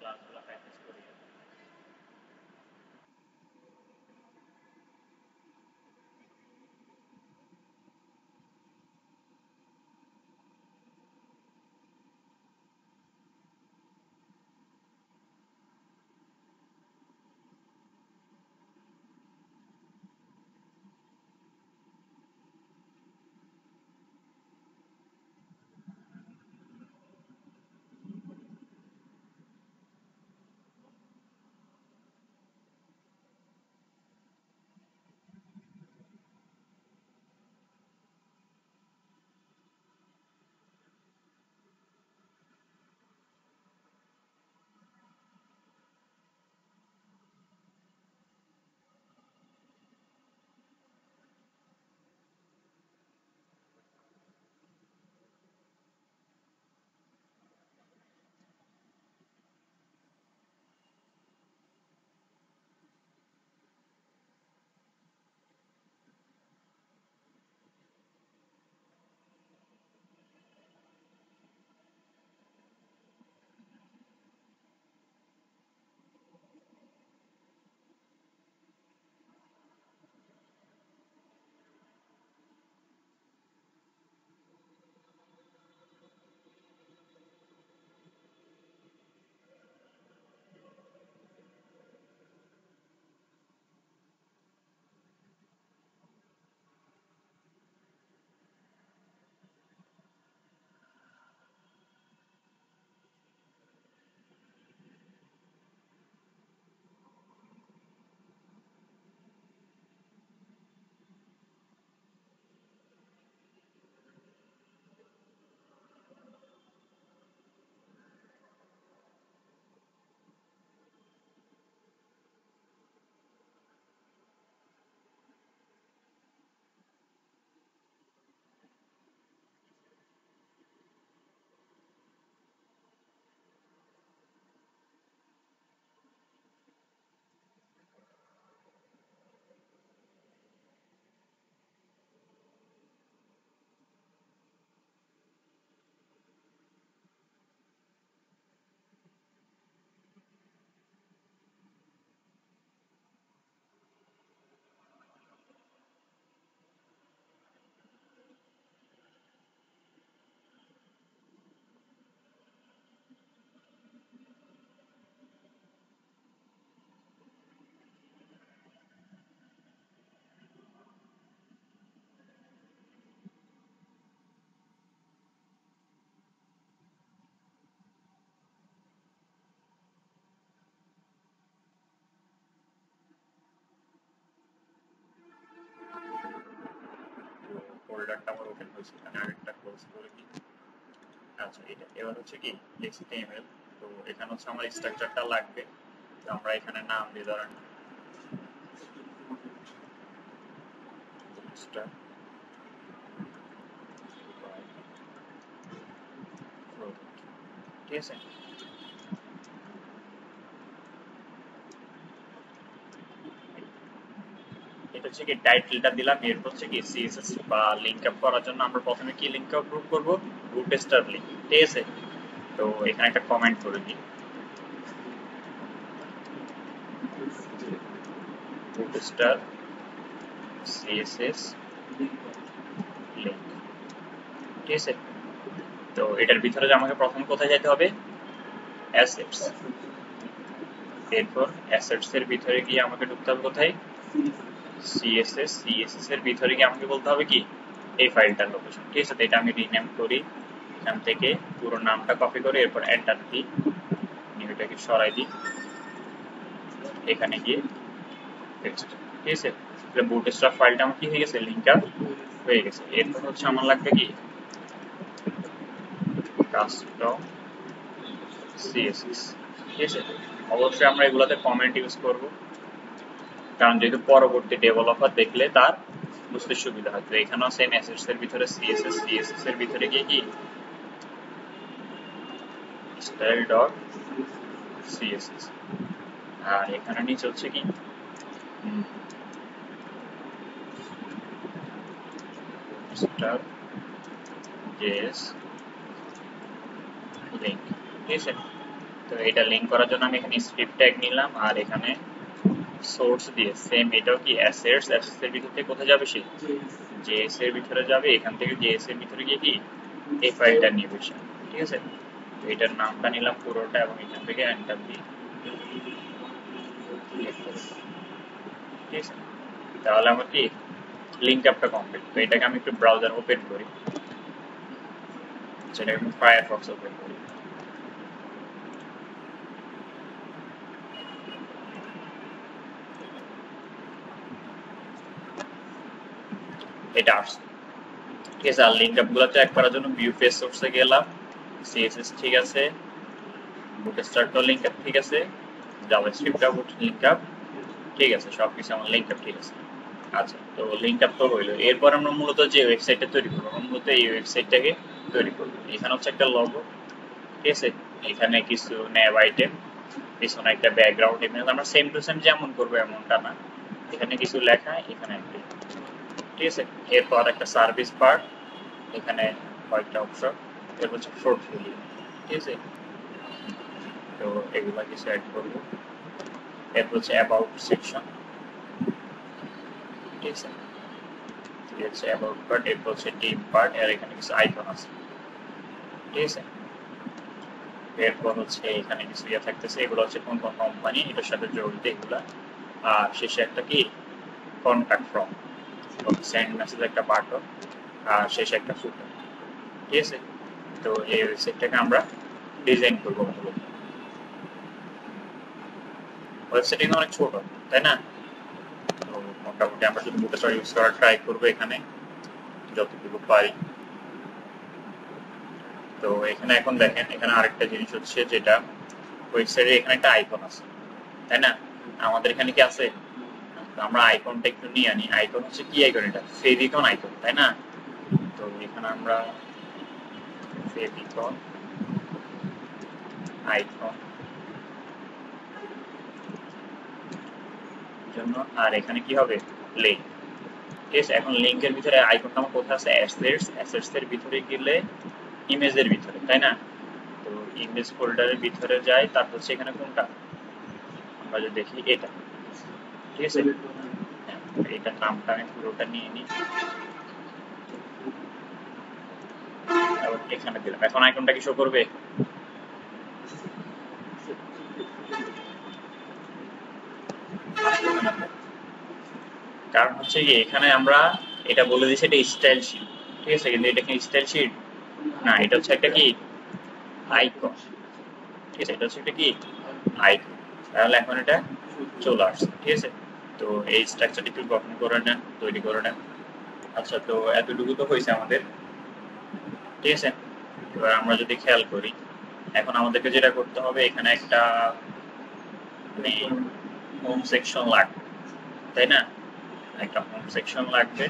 ক্লাসগুলো প্র্যাকটিস করি। ফোল্ডারটা আমার ওপেন হয়েছে, এখানে আরেকটা ক্লোজ করে দিই। আচ্ছা, এটা এবার হচ্ছে কি HTML। তো এখানে হচ্ছে আমার স্ট্রাকচারটা লাগবে। তো আমরা এখানে নাম দিয়ে ধরেন ঠিক আছে। এটা হচ্ছে কি টাইটেলটা দিলাম, এরপর হচ্ছে কি সিএসএস বা লিংক আপ করার জন্য আমরা প্রথমে কি লিংক আপ করব, বুটস্ট্র্যাপ লিংক, ঠিক আছে। তো এখানে একটা কমেন্ট করে দিই, বুটস্ট্র্যাপ সিএসএস লিংক, ঠিক আছে। তো এটার ভিতরে যে আমাকে প্রথম কোথায় যেতে হবে, অ্যাসেটস। এরপর অ্যাসেটস এর ভিতরে গিয়ে আমাকে ঢুকতে হবে কোথায়, সিএসএস এর ভিতরে গিয়ে আমাকে বলতে হবে কি এই ফাইলটার লোকেশন, ঠিক আছে। তো এটা আমি রিনেম করি, এখান থেকে পুরো নামটা কপি করে এরপর এন্টার দিই, এটাকে সরাই দিই, এখানে গিয়ে টেক্সট, ঠিক আছে। বুটস্ট্র্যাপ ফাইলটা আমার কি হয়ে গেছে, লিংক আপ হয়ে গেছে। এরপর হচ্ছে আমার লাগবে কি কাস্টম সিএসএস, ঠিক আছে। অবশ্যই আমরা এগুলোতে কমেন্ট ইউজ করব, কারণ যেহেতু পরবর্তী ডেভেলপার দেখলে তার বুঝতে সুবিধা হয়। তো এখানেও সেম অ্যাসেটস এর ভিতরে সিএসএস এর ভিতরে গিয়ে কি স্টাইল ডট সিএসএস, আর এখানে নিচে হচ্ছে কি স্টার জেএস লিংক, ঠিক আছে। তো এটা লিংক করার জন্য আমি এখানে স্ক্রিপ্ট ট্যাগ নিলাম, আর এখানে সোর্স দিয়ে সেম এটাও কি অ্যাসেটস, অ্যাসেটস এর ভিতর থেকে কোথায় যাবে, সে জেএস এর ভিতরে যাবে, এখান থেকে জেএস এর ভিতরে গিয়ে কি এই ফাইলটা নিবে সে, ঠিক আছে। তো এটার নামটা নিলাম পুরোটা এবং এখান থেকে এন্টার দিই, ঠিক আছে। তাহলে আমার কি লিংক আপটা কমপ্লিট। তো এটাকে আমি একটু ব্রাউজার ওপেন করি, সেটাকে আমি ফায়ারফক্স ওপেন করি। এটা আসছে, ঠিক আছে। আর লিংক আপগুলো চেক করার জন্য ভিউ পেজ সোর্সে গেলাম, সিএসএস ঠিক আছে, বুটস্ট্র্যাপ লিংক আপ ঠিক আছে, জাভাস্ক্রিপ্ট লিংক আপ ঠিক আছে, সবকিছু আমার লিংক আপ ঠিক আছে। আচ্ছা, তো লিংক আপ তো হইলো। এরপর আমরা মূলত যে ওয়েবসাইটটা তৈরি করবো, আমরা মূলত এই ওয়েবসাইটটাকে তৈরি করবো। এখানে হচ্ছে একটা লগো, ঠিক আছে, এখানে কিছু ন্যাব আইটেম, পিছনে একটা ব্যাকগ্রাউন্ড ইমেজ, আমরা সেম টু সেম যেমন করবো এমনটা না, এখানে কিছু লেখা, এখানে একটা, ঠিক আছে। এরপর একটা সার্ভিস পার্ট, এখানে কয়েকটা অপশন, এরপর হচ্ছে পোর্টফোলিও, ঠিক আছে। তো এগুলা কিছু অ্যাড করবো। এরপর হচ্ছে অ্যাবাউট সেকশন, ঠিক আছে, ঠিক আছে, অ্যাবাউট পার্ট। এরপর হচ্ছে টিম পার্ট, আর এখানে কিছু আইকন আছে, ঠিক আছে। এরপর হচ্ছে এখানে কিছু ইয়ে থাকতেছে, এগুলো হচ্ছে কোন কোন কোম্পানি এটার সাথে জড়িত এগুলা। আর শেষে একটা কি কন্ট্যাক্ট ফর্ম, সেন্ড মেসেজ একটা বাটন, আর শেষে একটা ফুটার, ঠিক আছে। তো এই ওয়েবসাইটটাকে আমরা ডিজাইন করবো মূলত। ওয়েবসাইট কিন্তু অনেক ছোট, তাই না? তো মোটামুটি আমরা শুধু বুটস্ট্র্যাপ ইউজ করার ট্রাই করবো এখানে যতটুকু পারি। তো এখানে এখন দেখেন, এখানে আরেকটা জিনিস হচ্ছে যেটা ওয়েবসাইটে এখানে একটা আইকন আছে, তাই না? আমাদের এখানে কি আছে? তো আমরা আইকনটা একটু নিয়ে আনি। আইকন হচ্ছে কি আইকন? এটা ফেভিকন আইকন, তাই না? তো এখানে আমরা ফেভিকন আইকন জন্য, আর এখানে কি হবে লিংক, ঠিক আছে। এখন লিংকের ভিতরে আইকনটা আমার কোথায় আছে? অ্যাসেটস, অ্যাসেটস এর ভিতরে গেলে ইমেজের ভিতরে, তাই না? তো ইমেজ ফোল্ডারের ভিতরে যাই, তারপর হচ্ছে এখানে কোনটা আমরা যদি দেখি এটা, ঠিক আছে। হ্যাঁ, এটার নামটা আমি পুরোটা নিয়ে নিই, এবং এখানে দিলাম। এখন আইকনটা কি শো করবে? কারণ হচ্ছে কি এখানে আমরা এটা বলে দিচ্ছি এটা স্টাইল শিট, ঠিক আছে, কিন্তু এটা কি স্টাইল শিট না, এটা হচ্ছে একটা কি আইকন, ঠিক আছে, এটা হচ্ছে একটা কি আইকন। তাহলে এখন এটা চলে আসছে, ঠিক আছে। তো এই স্ট্রাকচারটি একটু গঠন করে নেন, তৈরি করে নেন। আচ্ছা, তো এতটুকু তো হয়েছে আমাদের, ঠিক আছে। এবার আমরা যদি খেয়াল করি, এখন আমাদেরকে যেটা করতে হবে, এখানে একটা মানে হোম সেকশন লাগবে, তাই না? একটা হোম সেকশন লাগবে।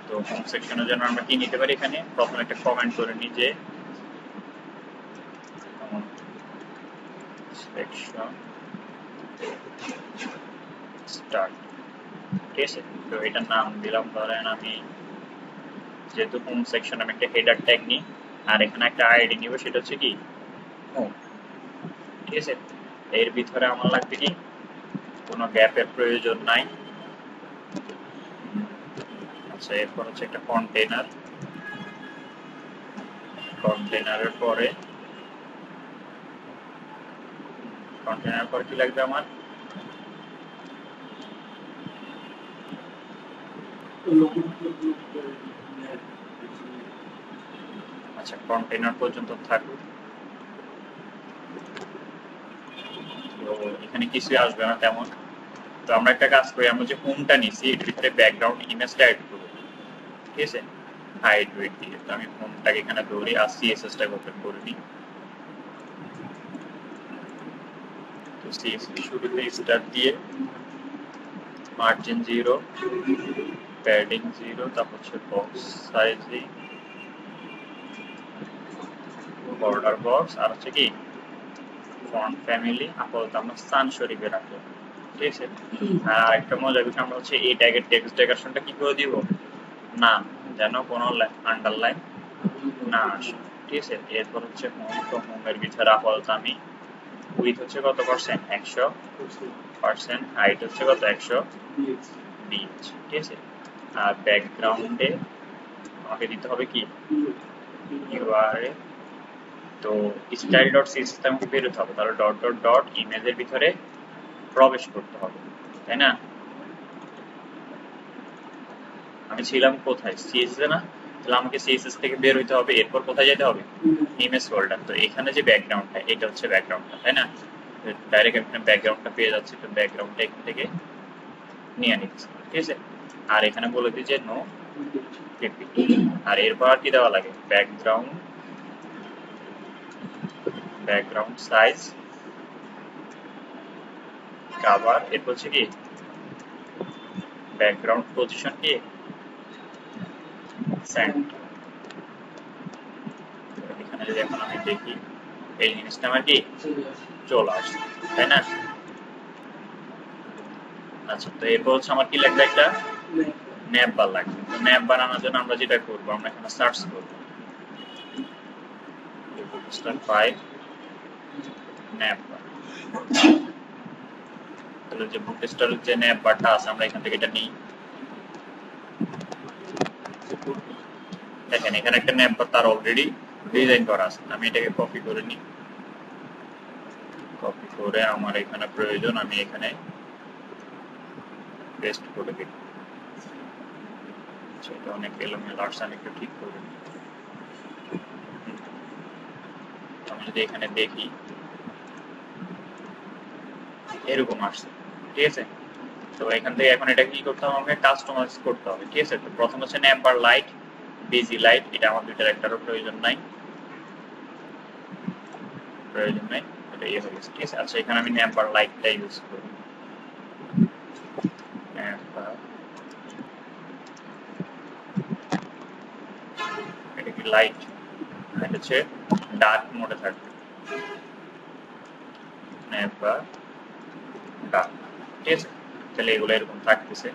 তো হোম সেকশনের জন্য আমরা কি নিতে পারি? এখানে প্রথমে একটা কমেন্ট করে নিই যে সেকশন স্টার্ট, ঠিক আছে। তো এটার নাম দিলাম ধরেন আমি, যেহেতু হোম সেকশন, আমি একটা হেডার ট্যাগ নিই, আর এখানে একটা আইডি নিব, সেটা হচ্ছে কি হোম, ঠিক আছে। এর ভিতরে আমার লাগবে কি কোনো গ্যাপের প্রয়োজন নাই। আচ্ছা, এরপর হচ্ছে একটা কন্টেইনার, কন্টেইনারের পরে কি লাগবে আমার? আচ্ছা, কন্টেইনার পর্যন্ত থাকুক। তো এখানে কিছুই আসবে না তেমন। তো আমরা একটা কাজ করি, আমরা যে হোমটা নিছি এর ভিতরে ব্যাকগ্রাউন্ড ইমেজটা অ্যাড করব, ঠিক আছে, হাইড ওয়েট দিয়ে। তো আমি হোমটাকে এখানে ধরি আর সিএসএসটাকে ওপেন করে নিই। তো সিএসএস শুরুতে স্টার্ট দিয়ে মার্জিন 0, প্যাডিং 0, তারপর হচ্ছে বক্স সাইজিং, বর্ডার বক্স, আর হচ্ছে কি ফন্ট ফ্যামিলি আপাতত আমরা সান শরীফে রাখবো, ঠিক আছে। আর একটা মজার বিষয়, আমরা হচ্ছে এই ট্যাগের টেক্সট ডেকোরেশনটা কি করে দিব না, যেন কোনো আন্ডারলাইন না আসে, ঠিক আছে। এরপর হচ্ছে হোম, তো হোমের ভিতরে আপাতত আমি উইথ হচ্ছে কত পার্সেন্ট 100%, হাইট হচ্ছে কত 100 বিএচ, ঠিক আছে। আর ব্যাকগ্রাউন্ডে আমাকে দিতে হবে কি ইউআরএল, তো স্টাইল ডট সিএসএস আমাকে বেরোতে হবে, তাহলে ডট ডট ডট ইমেজের ভিতরে প্রবেশ করতে হবে, তাই না। আমি ছিলাম কোথায় সিএসএস এ না, তাহলে আমাকে সিএসএস থেকে বের হইতে হবে, এরপর কোথায় যেতে হবে ইমেজ ফোল্ডার। তো এখানে যে ব্যাকগ্রাউন্ডটা, এটা হচ্ছে ব্যাকগ্রাউন্ডটা, তাই না। ডাইরেক্ট এখানে ব্যাকগ্রাউন্ডটা পেয়ে যাচ্ছে, তো ব্যাকগ্রাউন্ডটা এখান থেকে নিয়ে নিচ্ছে, ঠিক আছে। আর এখানে বলে দিই যে নো পিপি। আর এরপর আর কি দেওয়া লাগে, ব্যাকগ্রাউন্ড সাইজ কাভার, এরপর হচ্ছে কি ব্যাকগ্রাউন্ড পজিশন কি সেন্টার। এখানে যদি এখন আমি দেখি এই জিনিসটা আমার কি চলে আসছে, তাই না। আচ্ছা, তো এরপর হচ্ছে আমার কি লাগবে, একটা ন্যাপ বার লাগবে। তো ন্যাপ বানানোর জন্য আমরা যেটা করবো, আমরা এখানে সার্চ করবো ফাইল ন্যাপ বার, তাহলে যে বুকস্টারের যে ন্যাপ বারটা আছে আমরা এখান থেকে এটা নিই। দেখেন এখানে একটা ন্যাপ বার তার অলরেডি ডিজাইন করা আছে, আমি এটাকে কপি করে নিই। কপি করে আমার এখানে প্রয়োজন, আমি এখানে পেস্ট করে দিই। সেটা অনেক এলোমেলো আসছে, আমি একটু ঠিক করে নিই। আমি যদি এখানে দেখি এরকম আসছে, ঠিক আছে। তো এখান থেকে এখন এটা কি করতে হবে, আমাকে কাস্টমাইজ করতে হবে, ঠিক আছে। তো প্রথম হচ্ছে ন্যাপ বার লাইট, বিজি লাইট, এটা আমার দুইটার একটারও প্রয়োজন নাই, এটা ইয়ে হয়ে গেছে, ঠিক আছে। আচ্ছা, এখানে আমি ন্যাপ বার লাইটটা ইউজ করব, এটা কি লাইট, এটা হচ্ছে ডার্ক মোডে থাকবে, ন্যাপ বার ডার্ক, ঠিক আছে। তাহলে এগুলো এরকম থাকতেছে।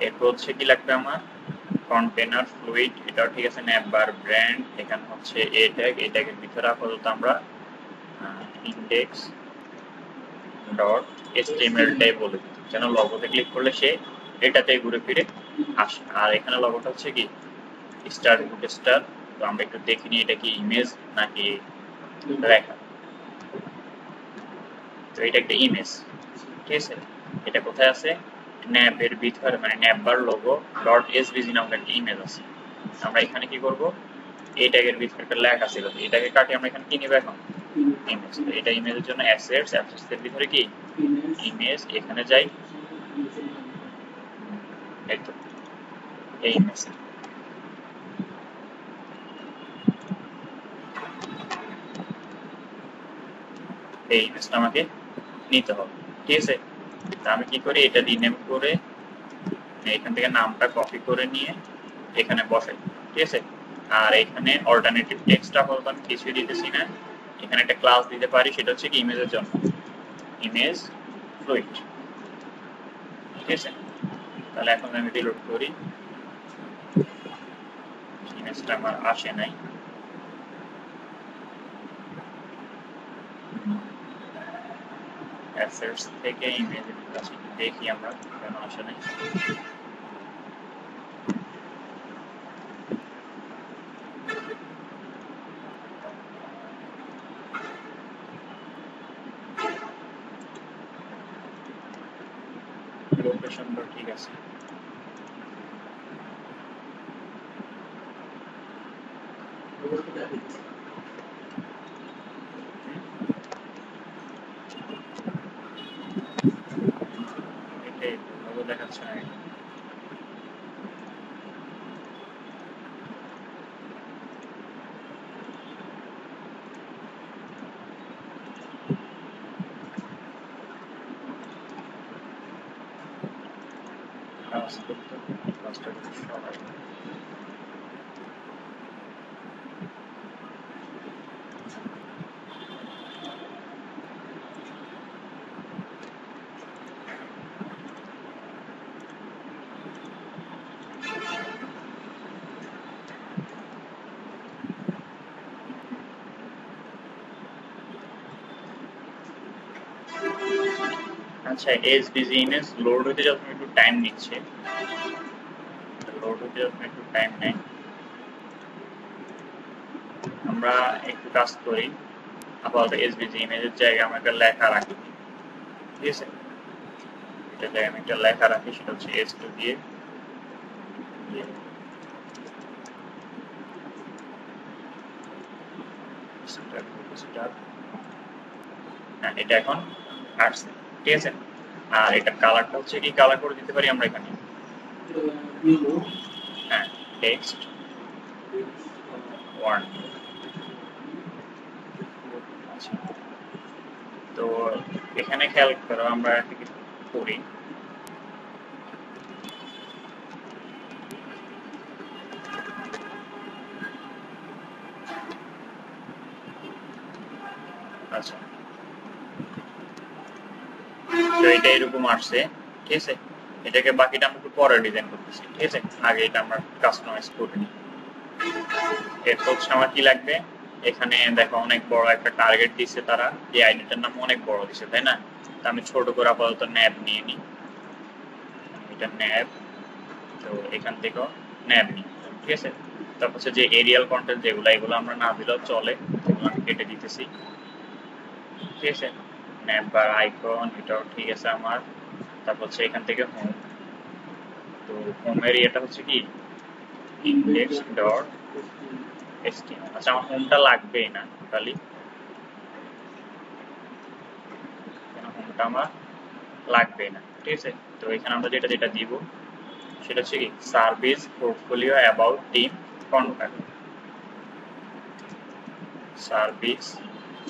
এরপর হচ্ছে কি লাগবে আমার কন্টেনার ফ্লুইড, এটাও ঠিক আছে। ন্যাপ বার ব্র্যান্ড, এখানে হচ্ছে এ ট্যাগ, এই ট্যাগের ভিতরে আপাতত আমরা ইন্ডেক্স ডট এচটিএমএল টাই বলে দিই, যেন লগোতে ক্লিক করলে সে এটাতে ঘুরে ফিরে আসে। আর এখানে লগোটা হচ্ছে কি স্টার বুট স্টার, তো আমরা একটু দেখে নিই এটা কি ইমেজ নাকি লেখা। তো এটা একটা ইমেজ, ঠিক আছে। এটা কোথায় আছে, ন্যাপের ভিতরে, মানে ন্যাপ বার লোগো ডট এসভিজি নামক একটা ইমেজ আছে। আমরা এখানে কি করব, এই ট্যাগের ভিতরে একটা লেখা ছিল, এটাকে কাটি আমরা এখানে কি নিব এখন ইমেজ। তো এটা ইমেজের জন্য অ্যাসেটস, অ্যাসেটসের ভিতরে কি ইমেজ, এখানে যাই, এই তো এই ইমেজ, এই ইমেজটা আমাকে নিতে হবে, ঠিক আছে। তা আমি কি করি, এটা রিনেম করে এখান থেকে নামটা কপি করে নিয়ে এখানে বসাই, ঠিক আছে। আর এখানে অল্টারনেটিভ টেক্সট আপাতত আমি কিছুই দিতেছি না, এখানে একটা ক্লাস দিতে পারি, সেটা হচ্ছে কি ইমেজের জন্য ইমেজ ফ্লুইড, ঠিক আছে। তাহলে এখন আমি রিলোড করি, ইমেজটা আমার আসে নাই, অ্যাসেটস থেকে ইমেজের কাছে দেখি আমরা কেন আসে নাই। লোকেশনটা ঠিক আছে, এটাই লোগো দেখাচ্ছে না। কাজ করতে কাজটা খুব সবাই আচ্ছা, এসভিজি ইমেজ লোড হতে যখন একটু টাইম নিচ্ছে, লোড হতে যখন একটু টাইম নেয়, আমরা একটু কাজ করি, আপাতত এসভিজি ইমেজের জায়গায় আমরা একটা লেখা রাখি, ঠিক আছে? এটা জায়গায় আমি একটা লেখা রাখি, সেটা হচ্ছে S2 দিয়ে হ্যাঁ, এটা এখন আসছে, ঠিক আছে? আর এটা কালারটা হচ্ছে কি কালার করে দিতে পারি আমরা এখানে, হ্যাঁ, টেক্সট 1। আচ্ছা, তো এখানে খেয়াল করো, আমরা এটাকে করি, আচ্ছা, তো এটা এরকম আসছে, ঠিক আছে? এটাকে বাকিটা আমরা একটু পরে ডিজাইন করতেছি, ঠিক আছে? আগে এটা আমরা কাস্টমাইজ করে নিই। এরপর হচ্ছে আমার কি লাগবে, এখানে দেখো অনেক বড় একটা টার্গেট দিচ্ছে তারা, এই আইডিটার নাম অনেক বড় দিচ্ছে, তাই না? তো আমি ছোট করে আপাতত ন্যাব নিয়ে নিই, এটা ন্যাব, তো এখান থেকেও ন্যাব নিই, ঠিক আছে? তারপর হচ্ছে যে এরিয়াল কন্টেন্ট যেগুলো, এগুলো আমরা না দিলেও চলে, এগুলো আমি কেটে দিতেছি, ঠিক আছে? ন্যাব বার আইকন এটাও ঠিক আছে আমার। তারপর হচ্ছে এখান থেকে হোম, তো হোমের এটা হচ্ছে কি ইন্ডেক্স ডট html। আচ্ছা, আমার হোমটা লাগবেই না খালি, হোমটা আমার লাগবেই না, ঠিক আছে? তো এখানে আমরা যেটা যেটা দিব সেটা হচ্ছে কি service, portfolio, about, team, contact, service.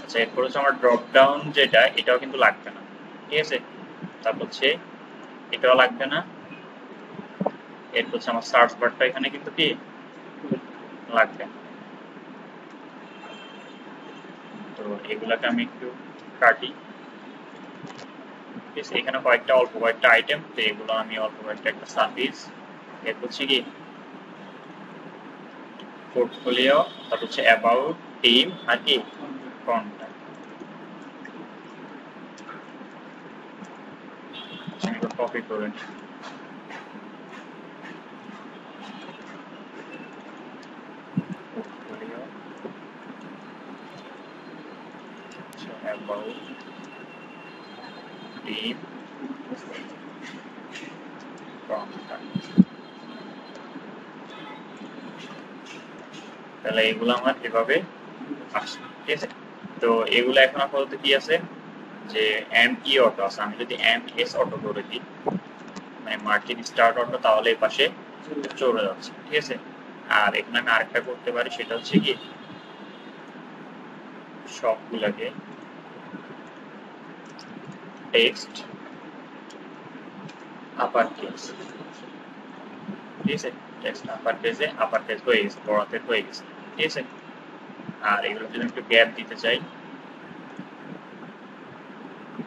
আচ্ছা, এরপর হচ্ছে আমার ড্রপ ডাউন যেটা, এটাও কিন্তু লাগবে না, ঠিক আছে? তারপর হচ্ছে এটাও লাগবে না। এরপর হচ্ছে আমার সার্চ বারটা এখানে কিন্তু কি লাগবে না। তো এগুলাকে আমি একটু কাটি, ঠিক আছে? এখানে কয়েকটা অল্প কয়েকটা আইটেম, তো এগুলো আমি অল্প কয়েকটা একটা সার্ভিস, এরপর হচ্ছে কি পোর্টফোলিও, তারপর হচ্ছে অ্যাবাউট, টিম, আর কি কন্ট্যাক্ট। কপি করে পোর্টফোলিও, অ্যাবাউট, টিম, কন্ট্যাক্ট। তাহলে এগুলো আমার এভাবে আসছে, ঠিক আছে? তো এগুলো এখন আপাতত কি আছে, যে ME অটো আছে, আমি যদি MS অটো করে দিই, মানে মার্জিন স্টার্ট অটো, তাহলে এই পাশে চলে যাচ্ছে, ঠিক আছে? আর এখানে আমি আরেকটা করতে পারি, সেটা হচ্ছে কি সবগুলোকে টেক্সট আপার কেস, ঠিক আছে? টেক্সট আপার কেসে, আপার কেস হয়ে গেছে, বড় হাতের হয়ে গেছে, ঠিক আছে? আর এগুলো যদি একটু গ্যাপ দিতে চাই,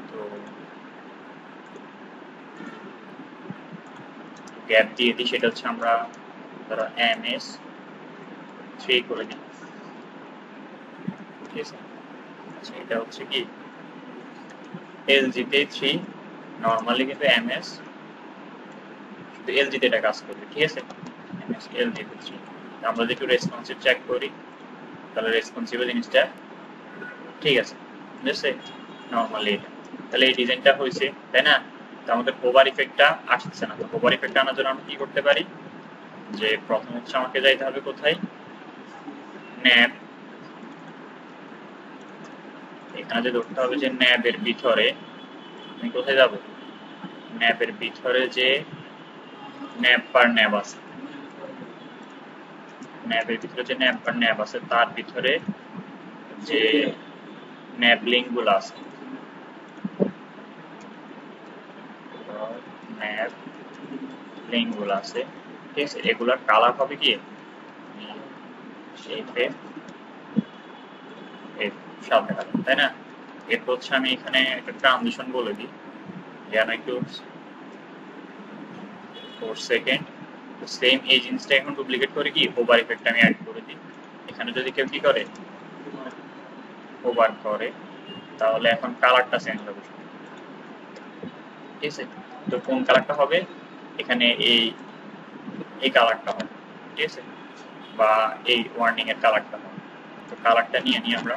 তো গ্যাপ দিয়ে দিই, সেটা হচ্ছে আমরা ধরো MS3 করে দিই, ঠিক আছে? আচ্ছা, এটা হচ্ছে কি LG তে 3, নরমালি কিন্তু MS শুধু LG তে এটা কাজ করবে, ঠিক আছে? MS LG তে 3। আমরা যদি একটু রেসপন্সিভ চেক করি, তাহলে রেসপন্সিভ জিনিসটা ঠিক আছে, বুঝছে? নরমালি এটা, তাহলে এই ডিজাইনটা হয়েছে, তাই না? তো আমাদের হোভার ইফেক্টটা আসছে না, তো হোভার ইফেক্ট আনার জন্য আমরা কি করতে পারি, যে প্রথম হচ্ছে আমাকে যাইতে হবে কোথায়, ন্যাব, এখানে যে ধরতে হবে যে ন্যাবের ভিতরে, আমি কোথায় যাব, ন্যাবের ভিতরে যে ন্যাব পার ন্যাব আছে, ন্যাবের ভিতরে যে ন্যাব পার ন্যাব আছে, তার ভিতরে যে ন্যাব লিঙ্ক গুলো আছে, ন্যাব লিঙ্ক গুলো আছে, ঠিক আছে? এগুলার কালার হবে কি সাদা কালার, তাই না? এরপর হচ্ছে আমি এখানে একটা ট্রানজিশন বলে দিই, যেন একটু 4 সেকেন্ড, সেম এই জিনিসটা এখন ডুপ্লিকেট করে কি ওভার ইফেক্ট আমি অ্যাড করে দিই। এখানে যদি কেউ কি করে ওভার করে, তাহলে এখন কালারটা চেঞ্জ হবে, ঠিক আছে। তো কোন কালারটা হবে, এখানে এই এই কালারটা হবে, ঠিক আছে, বা এই ওয়ার্নিং এর কালারটা হবে। তো কালারটা নিয়ে নিই আমরা।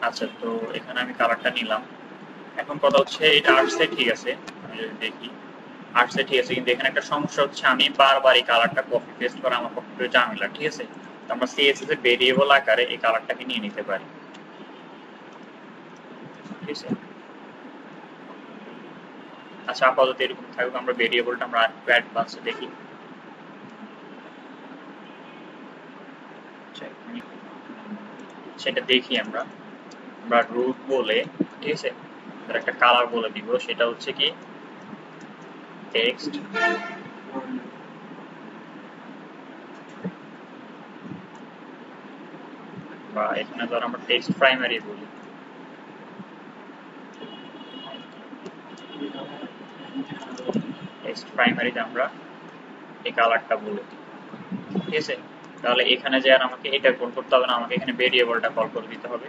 আচ্ছা, তো এখানে আমি কালারটা নিলাম। এখন কথা হচ্ছে এটা আর্টসে ঠিক আছে, আমি যদি দেখি আর্টসে ঠিক আছে, কিন্তু এখানে একটা সমস্যা হচ্ছে আমি বারবার এই কালারটা কপি পেস্ট করা আমার পক্ষে একটু ঝামেলা, ঠিক আছে। তো আমরা সিএসএস এর ভেরিয়েবল আকারে এই কালারটাকে নিয়ে নিতে পারি, ঠিক আছে। আচ্ছা, আপাতত এরকম থাকুক, আমরা ভেরিয়েবলটা আমরা আরেকটু অ্যাডভান্সে দেখি। আচ্ছা, সেটা দেখি আমরা আমরা রুট বলে, ঠিক আছে, তার একটা কালার বলে দিব, সেটা হচ্ছে কি টেক্সট, বা এখানে ধর আমরা টেক্সট প্রাইমারি বলি। টেক্সট প্রাইমারিতে আমরা এই কালারটা বলে দিই, ঠিক আছে। তাহলে এখানে যে আর আমাকে এটা কল করতে হবে না, আমাকে এখানে ভেরিয়েবলটা কল করে দিতে হবে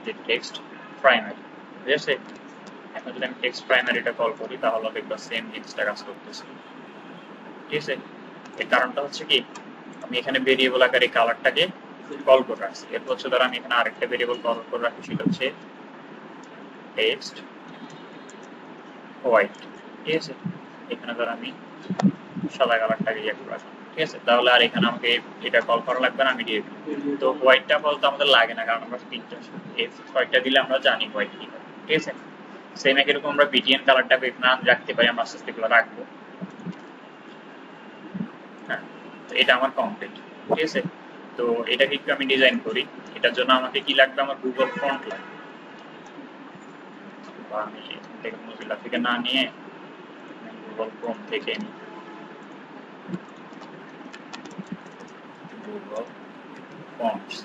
যে টেক্সট প্রাইমারি, ঠিক আছে। এখন যদি আমি টেক্সট প্রাইমারিটা কল করি তাহলে দেখবো সেম জিনিসটা কাজ করতেছে, ঠিক আছে। এর কারণটা হচ্ছে কি, আমি এখানে ভেরিয়েবল আকারে কালারটাকে কল করে রাখছি। এরপর হচ্ছে ধর আমি এখানে আরেকটা ভেরিয়েবল কল করে রাখি, সেটা হচ্ছে টেক্সট হোয়াইট, ঠিক আছে। এখানে ধর আমি সাদা কালারটাকে ইয়ে করে রাখলাম, ঠিক আছে। তাহলে আর এখানে আমাকে এটা কল করা লাগবে না, আমি দিয়ে দিই। তো হোয়াইটটা বলতে আমাদের লাগে না, কারণ আমরা তিনটা হোয়াইটটা দিলে আমরা জানি হোয়াইট কি হবে, ঠিক আছে। সেম একইরকম আমরা বিটিএন কালারটা না রাখতে পারি, আমরা আস্তে আস্তে এগুলো রাখবো। হ্যাঁ, তো এটা আমার কমপ্লিট, ঠিক আছে। তো এটাকে একটু আমি ডিজাইন করি। এটার জন্য আমাকে কি লাগবে, আমার গুগল ফন্ট লাগবে, বা আমি এখান থেকে মোজিলা থেকে না নিয়ে গুগল ক্রোম থেকে নিই। গুগল ফন্টস,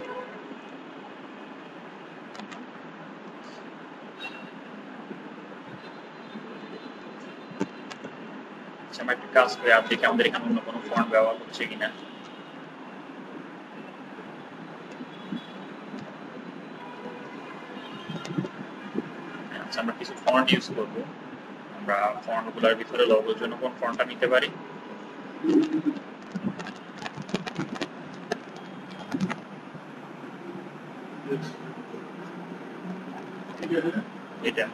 আমরা একটা কাজ করে আর দেখি আমাদের এখানে অন্য কোনো ফন্ট ব্যবহার হচ্ছে কিনা। আচ্ছা, আমরা কিছু ফন্ট ইউজ করবো। আমরা ফন্টগুলোর ভিতরে লোগোর জন্য কোন ফন্টটা নিতে পারি, এটা।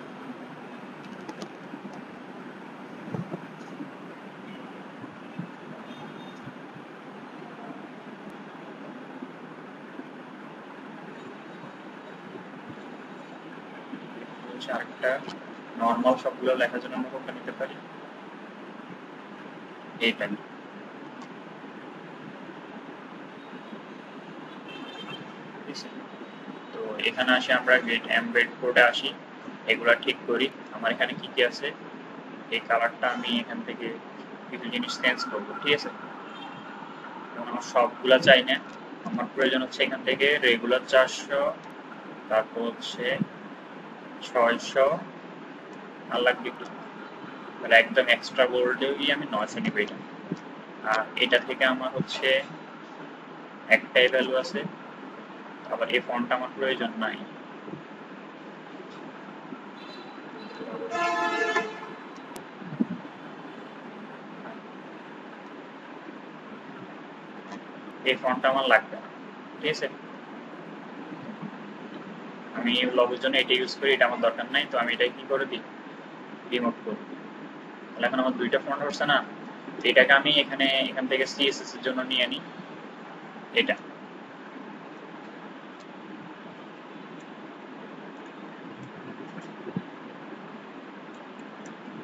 আরেকটা নর্মাল সবগুলো লেখার জন্য আমরা কোনটা নিতে পারি, এইটা। তো এখানে আসি, আমরা গেট এমবেড কোডে আসি, এগুলা ঠিক করি। আমার এখানে কি কি আছে, এই কালারটা আমি এখান থেকে কিছু জিনিস চেঞ্জ করবো, ঠিক আছে। আমার সবগুলা চাই না, আমার প্রয়োজন হচ্ছে এখান থেকে রেগুলার 400, তারপর হচ্ছে 600, আর লাগবে একটু, তাহলে একদম এক্সট্রা বোল্ডেই আমি 900 নিব এটা। আর এটা থেকে আমার হচ্ছে একটাই ভ্যালু আছে, আবার এই ফন্টটা আমার প্রয়োজন নাই। এই ফন্টটা আমার লাগবে না, ঠিক আছে। আমি লগের জন্য এটা ইউজ করি, এটা আমার দরকার নাই, তো আমি এটা কি করে দিই, রিমুভ করি। তাহলে এখন আমার দুইটা ফন্ট হচ্ছে না। এটাকে আমি এখান থেকে সিএসএস এর জন্য নিয়ে নিই এটা,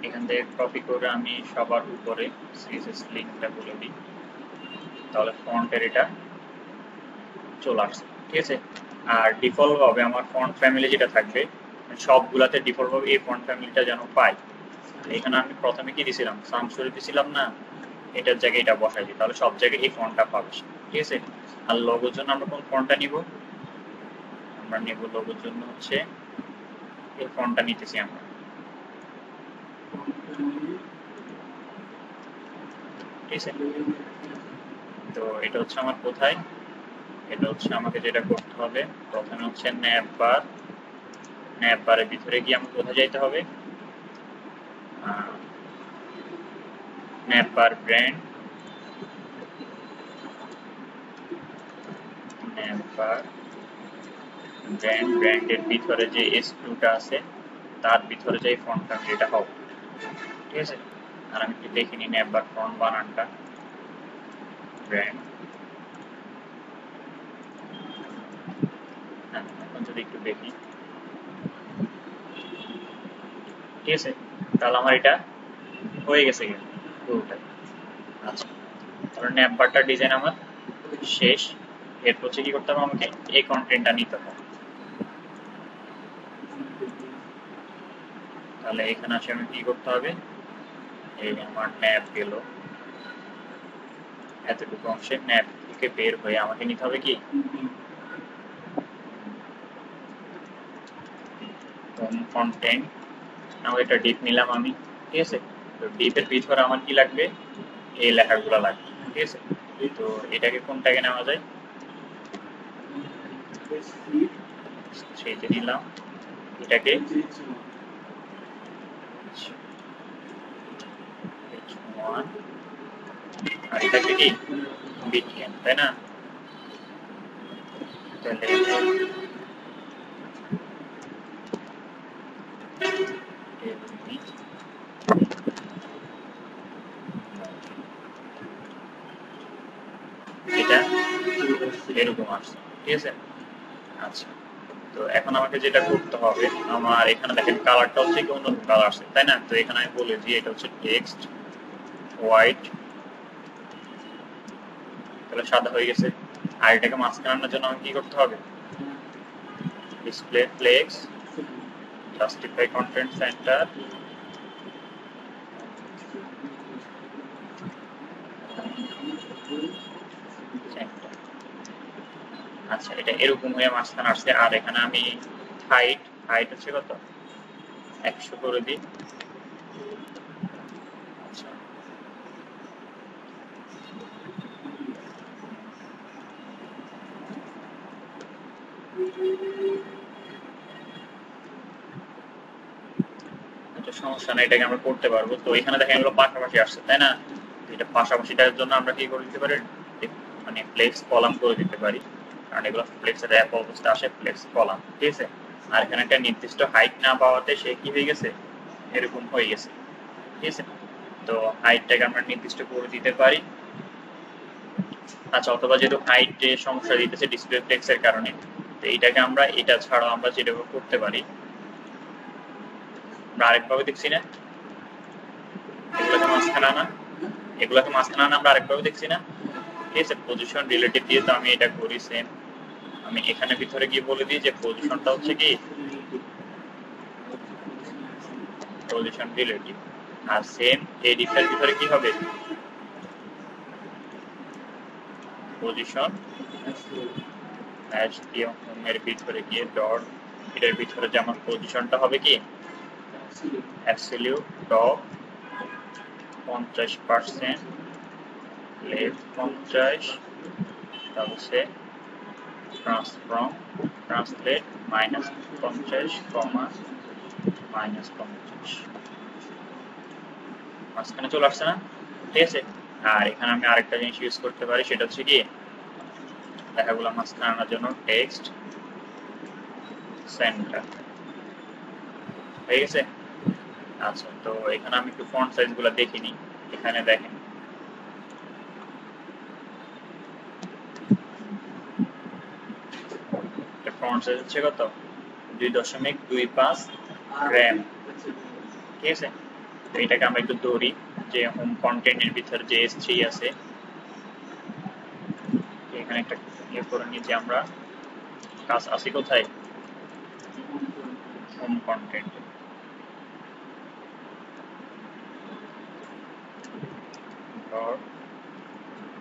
এখান থেকে কপি করে আমি সবার উপরে সিএসএস লিঙ্কটা বলে দিই, তাহলে ফন্টের এটা চলে আসছে, ঠিক আছে। আর ডিফল্ট ভাবে আমার ফন্ট ফ্যামিলি যেটা থাকবে, সবগুলাতে ডিফল্ট ভাবে এই ফন্ট ফ্যামিলিটা যেন পাই। এখানে আমি প্রথমে কি দিছিলাম, সামসুরি দিছিলাম না, এটার জায়গায় এটা বসাই দিই, তাহলে সব জায়গায় এই ফন্টটা পাবে, ঠিক আছে। আর লোগোর জন্য আমরা কোন ফন্টটা নিব, আমরা নেব লোগোর জন্য হচ্ছে এই ফন্টটা নিতেছি আমরা, ঠিক আছে। তো এটা হচ্ছে আমার কোথায়, এটা হচ্ছে আমাকে যেটা করতে হবে, প্রথমে হচ্ছে ন্যাপ বারের ভিতরে গিয়ে আমাকে কোথায় যাইতে হবে, ন্যাপ বার ব্র্যান্ড, ন্যাপ বার ব্র্যান্ডের ভিতরে যে S2টা আছে তার ভিতরে যে ফন্ট ফ্যামিলিটা হবে, ঠিক আছে। আর আমি একটু দেখে নিই ন্যাপ বার ফন্ট বানানটা, ব্র্যান্ড, হ্যাঁ এখন যদি একটু দেখি, ঠিক আছে, তাহলে আমার এটা হয়ে গেছে পুরোটাই। আচ্ছা, তাহলে ন্যাপ বারটা ডিজাইন আমার শেষ। এরপর হচ্ছে কি করতে হবে, আমাকে এই কন্টেন্টটা নিতে হবে। তাহলে এখানে আসে আমি কি করতে হবে, এই আমার ন্যাপ গেল, এতটুকু অংশের ন্যাপ থেকে বের হয়ে আমাকে নিতে হবে কি হোম কন্টেন্ট, নাও এটা ডিপ নিলাম আমি, ঠিক আছে। তো ডিপের ভিতরে আমার কি লাগবে, এই লেখাগুলো লাগবে, ঠিক আছে। তো এটাকে কোনটাকে নেওয়া যায়, সেইতে নিলাম, এটাকে আর এটাকে কি বিটকেন, তাই না। তাহলে এটা এরকম আসছে, ঠিক আছে। আচ্ছা, তো এখন আমাকে যেটা করতে হবে, আমার এখানে দেখেন কালারটা হচ্ছে কি অন্য কালার আসছে, তাই না। তো এখানে আমি বলে দিই এটা হচ্ছে টেক্সট হোয়াইট, তাহলে সাদা হয়ে গেছে। আর এটাকে মাঝখানে আনার জন্য আমাকে কি করতে হবে, display flakes justify content centre, আচ্ছা এটা এরকম হয়ে মাঝখানে আসছে। আর এখানে আমি হাইট হচ্ছে কত, 100 করে দিই। আচ্ছা, সমস্যা নাই, এটাকে আমরা করতে পারবো। তো এখানে দেখেন এগুলো পাশাপাশি আসছে, তাই না। এটা পাশাপাশিটার জন্য আমরা কি করে দিতে পারি, মানে ফ্লেক্স কলাম করে দিতে পারি, কারণ এগুলো ফ্লেক্সের অ্যাপ অবস্থা আসে ফ্লেক্স কলাম, ঠিক আছে। আর এখানে একটা নির্দিষ্ট হাইট না পাওয়াতে সে কি হয়ে গেছে, এরকম হয়ে গেছে, ঠিক আছে। তো হাইটটাকে আমরা নির্দিষ্ট করে দিতে পারি। আচ্ছা, অথবা যেহেতু হাইটে সমস্যা দিতেছে ডিসপ্লে ফ্লেক্সের কারণে, তো এইটাকে আমরা এটা ছাড়াও আমরা যেটা করতে পারি, আমরা আরেকভাবে দেখছি না, এগুলোকে মাঝখানে আনা, আমরা আরেকভাবে দেখছি না, ঠিক আছে। পজিশন রিলেটিভ দিয়ে তো আমি এটা করি সেম, আমি এখানে ভিতরে গিয়ে বলে দিই যে পজিশনটা হচ্ছে কি পজিশন রিলেটিভ, আর সেম এই ডিফের ভিতরে কি হবে, পজিশন দিয়ে হোমের ভিতরে গিয়ে ডট, এটার ভিতরে যে আমার পজিশনটা হবে কি অ্যাবসলিউট টপ 50%, লেফট 50, তারপরে ট্রান্সলেট -50, -50, মাঝখানে চলে আসছে না, ঠিক আছে। আর এখানে আমি আরেকটা জিনিস ইউজ করতে পারি, সেটা হচ্ছে কি লেখাগুলো মাঝখানে আনার জন্য টেক্সট সেন্টার, হয়ে গেছে। আচ্ছা, তো এখানে আমি একটু ফন্ট সাইজ গুলো দেখিনি, এখানে দেখেন ফন্ট সাইজ হচ্ছে কত, 2.25 গ্রাম, ঠিক আছে। তো এটাকে আমরা একটু ধরি যে হোম কন্টেন্টের ভিতরে যে S3 আছে, এখানে একটা ইয়ে করে নিই যে আমরা কাজ আছে কোথায়, হোম কন্টেন্ট,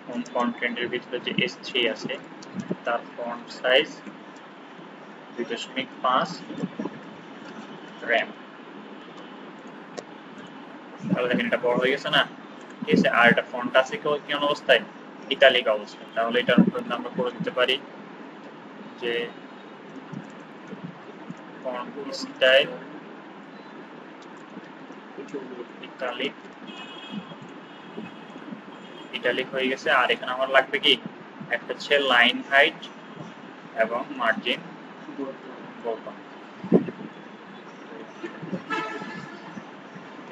হোম কন্টেন্টের ভিতরে যে S3 আছে তার ফন্ট সাইজ 2.5 গ্রাম, তাহলে দেখেন এটা বড় হয়ে গেছে না, ঠিক আছে। আর এটা ফন্ট আছে কেমন অবস্থায়, ইতালিক অবস্থায়, তাহলে এটার উপর আমরা করে দিতে পারি যে ফন্ট স্টাইল ইটালিক হয়ে গেছে। আর এখানে আমার লাগবে কি একটা হচ্ছে লাইন হাইট এবং মার্জিন বোতাম।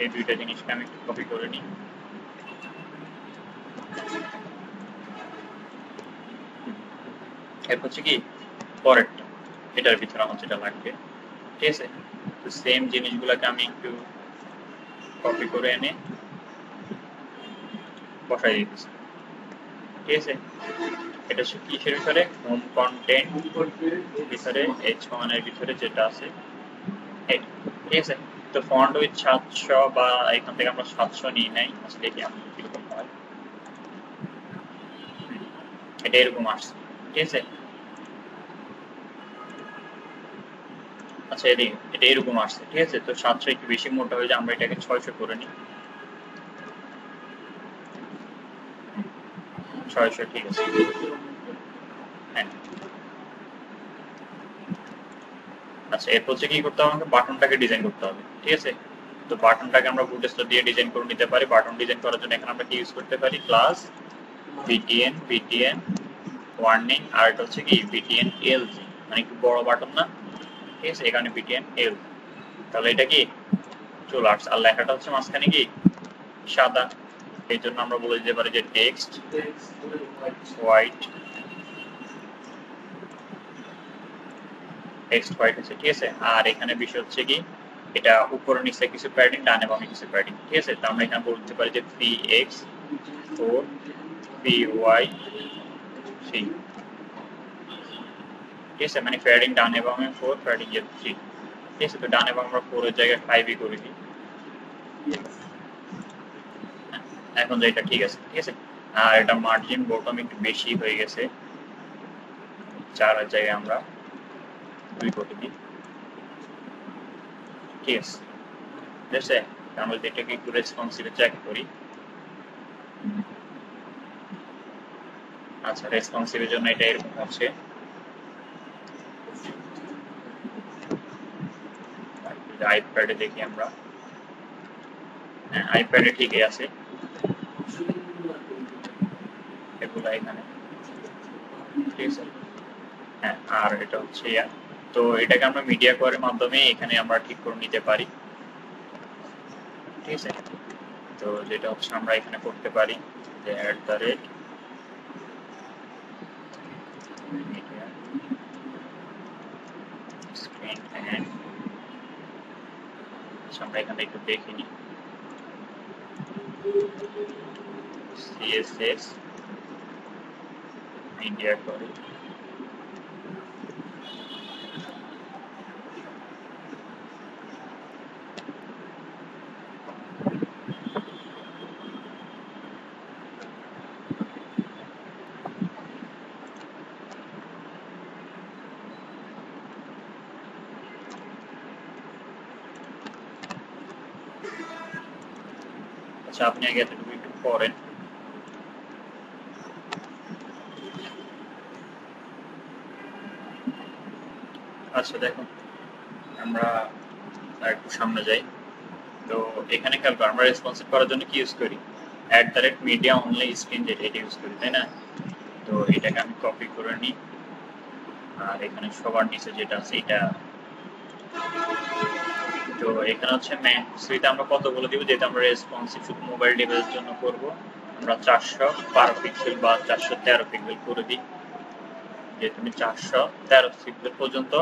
এই দুইটা জিনিসকে আমি কপি করে নিই। এরপর হচ্ছে কি পরেরটা, এটার ভিতরে আমার যেটা লাগবে, ঠিক আছে। তো সেম জিনিসগুলোকে আমি একটু কপি করে এনে বসাই দিতেছি, ঠিক আছে। এটা হচ্ছে কিসের ভিতরে, হোম কন্টেন্ট ভিতরে H1 এর ভিতরে যেটা আছে এটা, ঠিক আছে। তো ফন্ট উইথ 700 বা এখান থেকে আমরা 700 নিয়ে নাই, আসলে কি আমি কিরকম হয়, এটা এরকম আসছে, ঠিক আছে। আচ্ছা এটা এরকম আসছে, ঠিক আছে। তো 700 একটু বেশি মোটা হয়ে যায়, আমরা এটাকে 600 করে নিই। 600 ঠিক আছে, হ্যাঁ। আচ্ছা এরপর হচ্ছে কি করতে হবে, আমাকে বাটনটাকে ডিজাইন করতে হবে, ঠিক আছে। তো বাটনটাকে আমরা বুটস্ট্র্যাপ দিয়ে ডিজাইন করে নিতে পারি। বাটন ডিজাইন করার জন্য এখানে আমরা কি ইউজ করতে পারি, ক্লাস btn ওয়ার্নিং, আর এটা হচ্ছে কি btn lg, মানে একটু বড় বাটন না, ঠিক আছে, এখানে btn lg। তাহলে এটা কি চলে আসছে। আর লেখাটা হচ্ছে মাঝখানে কি সাদা, এই জন্য আমরা বলে দিতে পারি যে টেক্সট হোয়াইট, টেক্সট হোয়াইট আছে, ঠিক আছে। আর এখানে বিষয় হচ্ছে কি এটা উপরে নিচে কিছু প্যাডিং, ডানে বামে কিছু প্যাডিং, ঠিক আছে। তো আমরা এখানে বলতে পারি যে 3x4 py3, ঠিক আছে, মানে প্যাডিং ডানে বামে 4, প্যাডিং 3, ঠিক আছে। তো ডানে বামে আমরা 4 এর জায়গায় 5 করে দিই। এখন যে এটা ঠিক আছে, ঠিক আছে। আর এটা মার্জিন বটম একটু বেশি হয়ে গেছে, 4 এর জায়গায় আমরা 2 করে দিই, ঠিক আছে। ঠিক আছে, আমরা এটাকে একটু রেসপন্সিভ চেক করি। আচ্ছা রেসপন্সিভের জন্য এটা এরকম হচ্ছে, আইপ্যাডে দেখি আমরা, হ্যাঁ আইপ্যাডে ঠিকই আছে এগুলো এখানে, ঠিক আছে। হ্যাঁ আর এটা হচ্ছে তো এটাকে আমরা মিডিয়া কোয়ারের মাধ্যমে এখানে আমরা ঠিক করে নিতে পারি, ঠিক আছে। তো যেটা হচ্ছে আমরা এখানে করতে পারি যে @media screen and, আমরা এখানে একটু দেখে নিই CSS মিডিয়া করে, আচ্ছা আপনি আগে এতটুকু একটু করেন। আচ্ছা দেখুন আমরা একটু সামনে যাই। তো এখানে খেয়াল করো আমরা রেসপন্সিভ করার জন্য কি ইউজ করি, @media only screen, যেটা এটা ইউজ করি, তাই না। তো এটাকে আমি কপি করে নিই, আর এখানে সবার নিচে যেটা আছে এটা, তো এখানে হচ্ছে ম্যাক্সিতে আমরা কত বলে দিব, যেহেতু আমরা রেসপন্সিভ শুধু মোবাইল ডিভাইসের জন্য করব, আমরা 412 পিক্সেল বা 413 পিক্সেল করে দিই, যে তুমি 413 পিক্সেল পর্যন্ত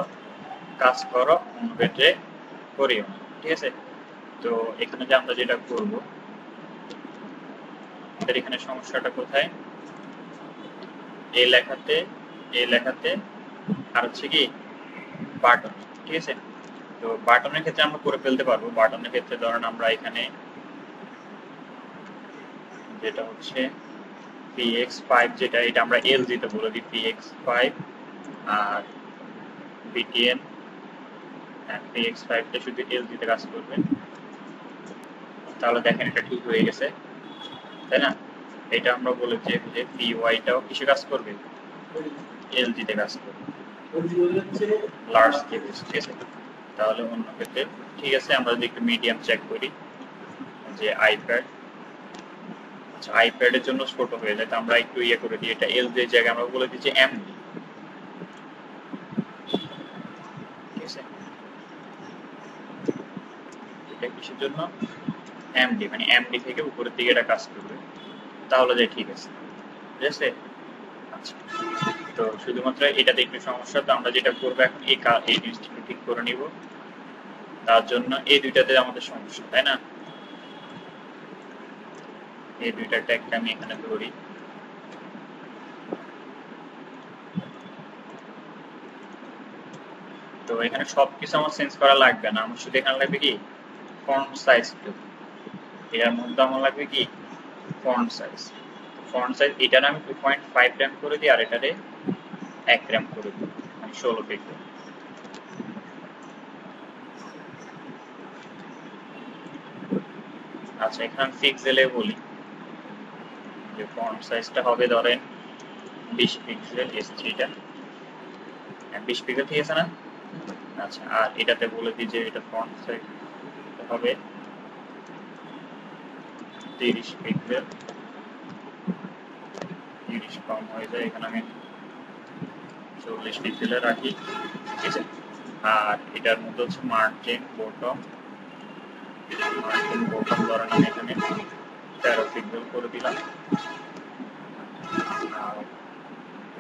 কাজ করো, অন্য ক্ষেত্রে করিও না, ঠিক আছে। তো এখানে যে আমরা যেটা করব, এখানে সমস্যাটা কোথায়, এই লেখাতে আর হচ্ছে কি বাটন, ঠিক আছে। তো বাটনের ক্ষেত্রে আমরা করে ফেলতে পারবো। বাটনের ক্ষেত্রে ধরেন আমরা এখানে যেটা হচ্ছে px5, যেটা এটা আমরা lg তে বলে দিই px5, আর btn, px5 টা শুধু lg তে কাজ করবে। তাহলে দেখেন এটা ঠিক হয়ে গেছে, তাই না। এটা আমরা বলেছি যে py টাও কিসে কাজ করবে, lg তে কাজ করবে, লার্জ কেবিস, ঠিক আছে। তাহলে অন্য ক্ষেত্রে ঠিক আছে, আমরা যদি একটু মিডিয়াম চেক করি যে আইপ্যাড, আচ্ছা আইপ্যাডের জন্য ছোট হয়ে যায়, তো আমরা একটু ইয়ে করে দিই, এটা এল যে জায়গায় আমরা বলে দিচ্ছি এমডি, ঠিক আছে। এটা কিসের জন্য? এমডি, মানে এমডি থেকে উপরের দিকে এটা কাজ করবে, তাহলে যে ঠিক আছে, ঠিক আছে। আচ্ছা, তো শুধুমাত্র এটাতে একটু সমস্যা, তো আমরা যেটা করবো এখন এই জিনিসটা একটু ঠিক করে নিব, তার জন্য এই দুইটাতে আমাদের সমস্যা, তাই না? এই দুইটা ট্যাগকে আমি এখানে ধরি, তো এখানে সবকিছু আমার চেঞ্জ করা লাগবে না, আমার শুধু এখানে লাগবে কি ফন্ট সাইজ, এটার মধ্যে আমার লাগবে কি ফন্ট সাইজ। ফন্ট সাইজ এটার আমি 2.5 র্যাম করে দিই, আর এটারে 1 র্যাম করে দিই, মানে 16 পিক্সেল। আচ্ছা, এখানে আমি পিক্সেলে বলি যে ফন্ট সাইজটা হবে ধরেন 20 পিক্সেল, S3টা 20 পিক্সেল, ঠিক আছে না? আচ্ছা, আর এটাতে বলে দিই যে এটা ফন্ট সাইজ হবে 30 পিক্সেল, 30 কম হয়ে যায়, এখানে আমি 40 পিক্সেলে রাখি, ঠিক আছে। আর এটার মধ্যে হচ্ছে মার্জিন বটম ধরেন আমি এখানে 13 পিক্সেল করে দিলাম, আর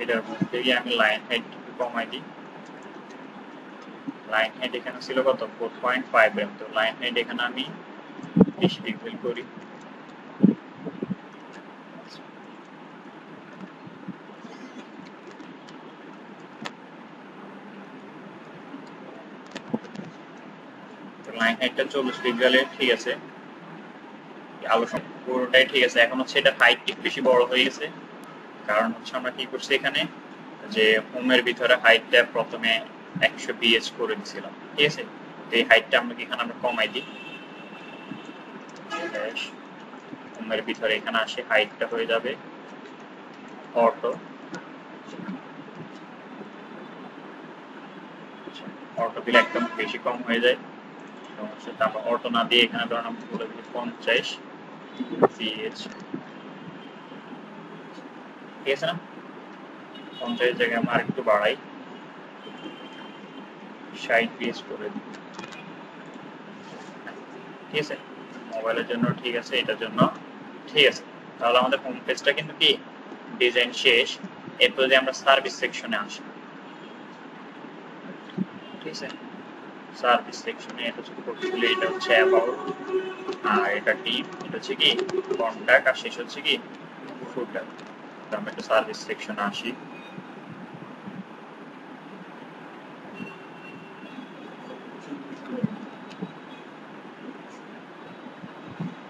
এটার মধ্যে গিয়ে আমি লাইন হাইট একটু কমাই দিই। লাইন হাইট এখানে ছিল কত? 4.5 এম, তো লাইন হাইট এখানে আমি 20 পিক্সেল করি। লাইন হাইটটা 40 পিক্সেলের, ঠিক আছে। আলো পুরোটাই ঠিক আছে। এখন হচ্ছে এটা হাইট একটু বেশি বড় হয়ে গেছে, কারণ হচ্ছে আমরা কি করছি এখানে যে হোমের ভিতরে হাইটটা প্রথমে 100 ph করে দিয়েছিলাম, ঠিক আছে। তো এই হাইটটা আমরা এখানে আমরা কমাই দিই, হোমের ভিতরে এখানে আসে হাইটটা হয়ে যাবে অটো, অটো দিলে একদম বেশি কম হয়ে যায়, সমস্যা। তারপর অটো না দিয়ে এখানে ধরুন আমরা বলে দিই 50 ph, ঠিক আছে না? 50 জায়গায় আমরা আরেকটু বাড়াই, 60 ph করে দিই, ঠিক আছে। মোবাইলের জন্য ঠিক আছে, এটার জন্য ঠিক আছে। তাহলে আমাদের হোম পেজটা কিন্তু কি ডিজাইন শেষ। এরপর যদি আমরা সার্ভিস সেকশনে আসি, ঠিক আছে। সার্ভিস সেকশনে এটা হচ্ছে করতে, এটা হচ্ছে অ্যাবাউট, আর এটা টিম, এটা হচ্ছে কি কন্ট্যাক্ট, আর শেষ হচ্ছে কি ফুটার। তো আমরা একটা সার্ভিস সেকশনে আসি,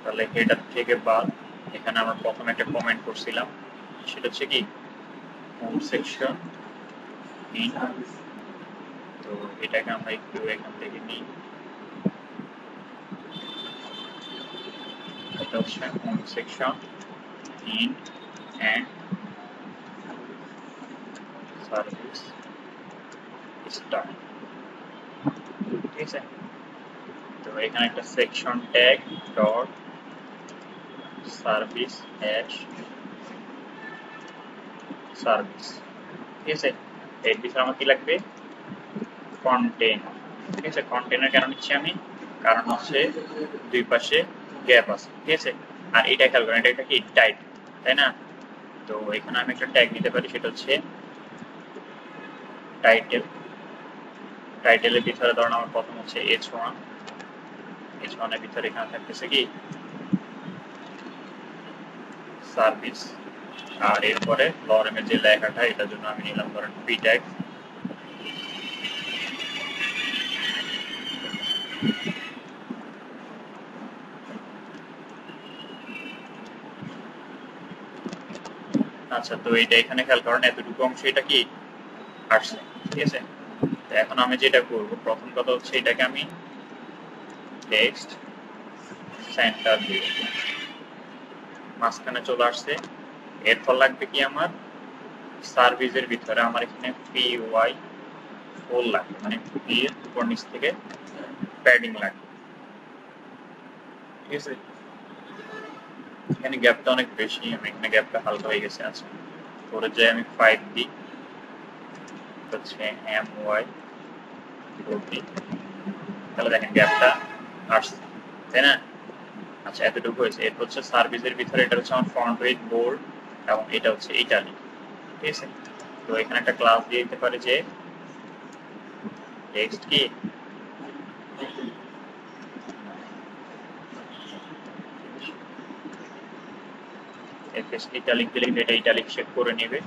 তাহলে হেডার থেকে বাদ এখানে আমরা প্রথমে একটা কমেন্ট করছিলাম, সেটা হচ্ছে কি হোম সেকশন ইন, তো এটাকে আমরা একটু এখান থেকে নিই, এটা হচ্ছে home section in and service start, ঠিক আছে। তো এখানে একটা section tag dot service hash service, ঠিক আছে। এর ভিতরে আমার কি লাগবে কন্টেইনার, ঠিক আছে। কন্টেইনার কেন নিচ্ছি আমি? কারণ হচ্ছে দুই পাশে গ্যাপ আছে, ঠিক আছে। আর এটা খেয়াল করেন, এটা কি টাইট, তাই না? তো এখানে আমি একটা ট্যাগ নিতে পারি, সেটা হচ্ছে টাইটেল। টাইটেলের ভিতরে ধরুন আমার প্রথম হচ্ছে H1, H1 এর ভিতরে এখানে থাকতেছে কি সার্ভিস, আর এরপরে লরেমের যে লেখাটা, এটার জন্য আমি নিলাম ধরেন পি ট্যাগ, আচ্ছা। তো এইটা এখানে খেয়াল করেন, এতটুকু অংশ এটা কি আসছে, ঠিক আছে। তো এখন আমি যেটা করব, প্রথম কথা হচ্ছে এটাকে আমি টেক্সট সেন্টার দিব, মাঝখানে চলে আসছে। এরপর লাগবে কি আমার সার্ভিসের ভিতরে আমার এখানে পি ওয়াই ফুল লাগবে, মানে এর উপর নিচ থেকে প্যাডিং লাগবে, ঠিক আছে। এখানে গ্যাপটা অনেক বেশি, আমি এখানে গ্যাপটা হালকা হয়ে গেছে। আচ্ছা, পরে যাই আমি 5 দিই, হচ্ছে MY 40, তাহলে দেখেন গ্যাপটা আসছে, তাই না? আচ্ছা, এতটুকু হয়েছে। এরপর হচ্ছে সার্ভিসের ভিতরে এটা হচ্ছে আমার ফ্রন্ট পেজ বোল্ড এবং এটা হচ্ছে ইটালি, ঠিক আছে। তো এখানে একটা ক্লাস দিয়ে দিতে পারে যে টেক্সট কি ইটালিক দিলে এটা ইটালিক শেপ করে নেবে,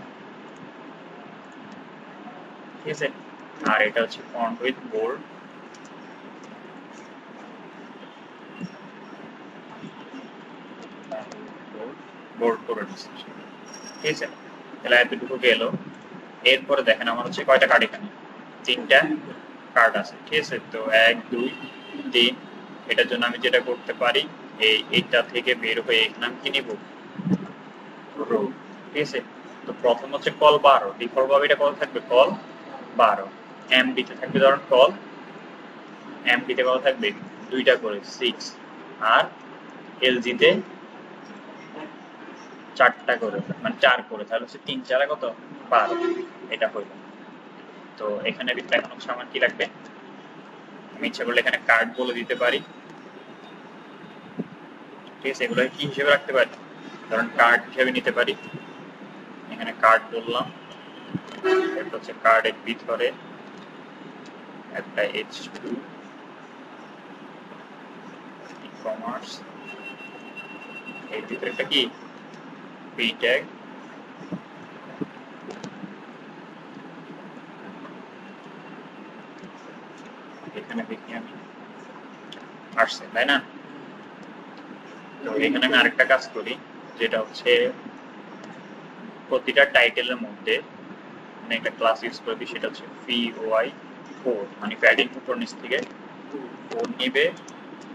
ঠিক আছে। আর এটা হচ্ছে ফন্ট উইথ বোল্ড, বোল্ড করে দিচ্ছে, ঠিক আছে। তাহলে এতটুকু গেল। এরপরে দেখেন আমার হচ্ছে কয়টা কার্ড, এখানে 3টা কার্ড আছে, ঠিক আছে। তো 1 2 3, এটার জন্য আমি যেটা করতে পারি, এইটা থেকে বের হয়ে এখানে আমি কি নিব, রো, ঠিক আছে। তো প্রথম হচ্ছে কল 12, ডিফল্ট ভাবে এটা কল থাকবে কল 12, এমডিতে থাকবে ধরুন কল, এমডিতে কল থাকবে 2টা করে 6, আর এলজিতে 4টা করে, মানে 4 করে, তাহলে হচ্ছে 3 4 কত 12, এটা হইল। তো এখানে ভিতরে এখন হচ্ছে আমার কি লাগবে, আমি ইচ্ছা করলে এখানে কার্ড বলে দিতে পারি, ঠিক আছে। এগুলো কি হিসেবে রাখতে পারি, কারণ কার্ড হিসেবে নিতে পারি। এখানে কার্ড বললাম, এটা হচ্ছে কার্ডের ভিতরে একটা H2 ই-কমার্স, এর ভিতরে একটা কি পি ট্যাগ, এখানে দেখি আমি আসছে, তাই না? তো এখানে আমি আরেকটা কাজ করি, যেটা হচ্ছে প্রতিটা টাইটেলের মধ্যে মানে একটা ক্লাস ইউজ করে দিই, সেটা হচ্ছে POI 4, মানে প্যাডিং উপর নিচ থেকে 4 নিবে,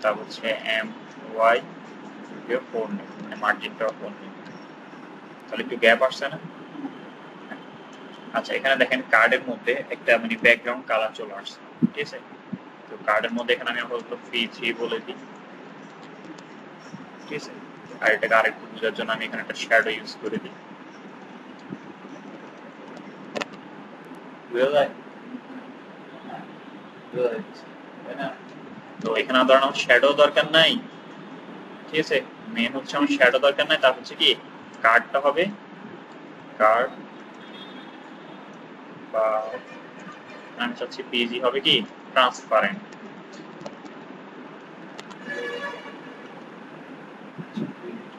তা হচ্ছে MY 4 নেবে, মানে মার্জিনটা 4 নেবে, তাহলে একটু গ্যাপ আসছে না? আচ্ছা, এখানে দেখেন কার্ডের মধ্যে একটা মানে ব্যাকগ্রাউন্ড কালার চলে আসছে, ঠিক আছে। তো কার্ডের মধ্যে এখানে আমি আপাতত P3 বলে দিই, ঠিক আছে। আর এটাকে আরেকটু বোঝার জন্য আমি এখানে একটা শ্যাডো ইউজ করে দিই, বুঝা যায়? তো এখানে ধরেন আমার শ্যাডো দরকার নাই, ঠিক আছে। মেন হচ্ছে আমার শ্যাডো দরকার নাই, তার হচ্ছে কি কার্ডটা হবে কার্ড, বা আমি চাচ্ছি পিজি হবে কি ট্রান্সপারেন্ট,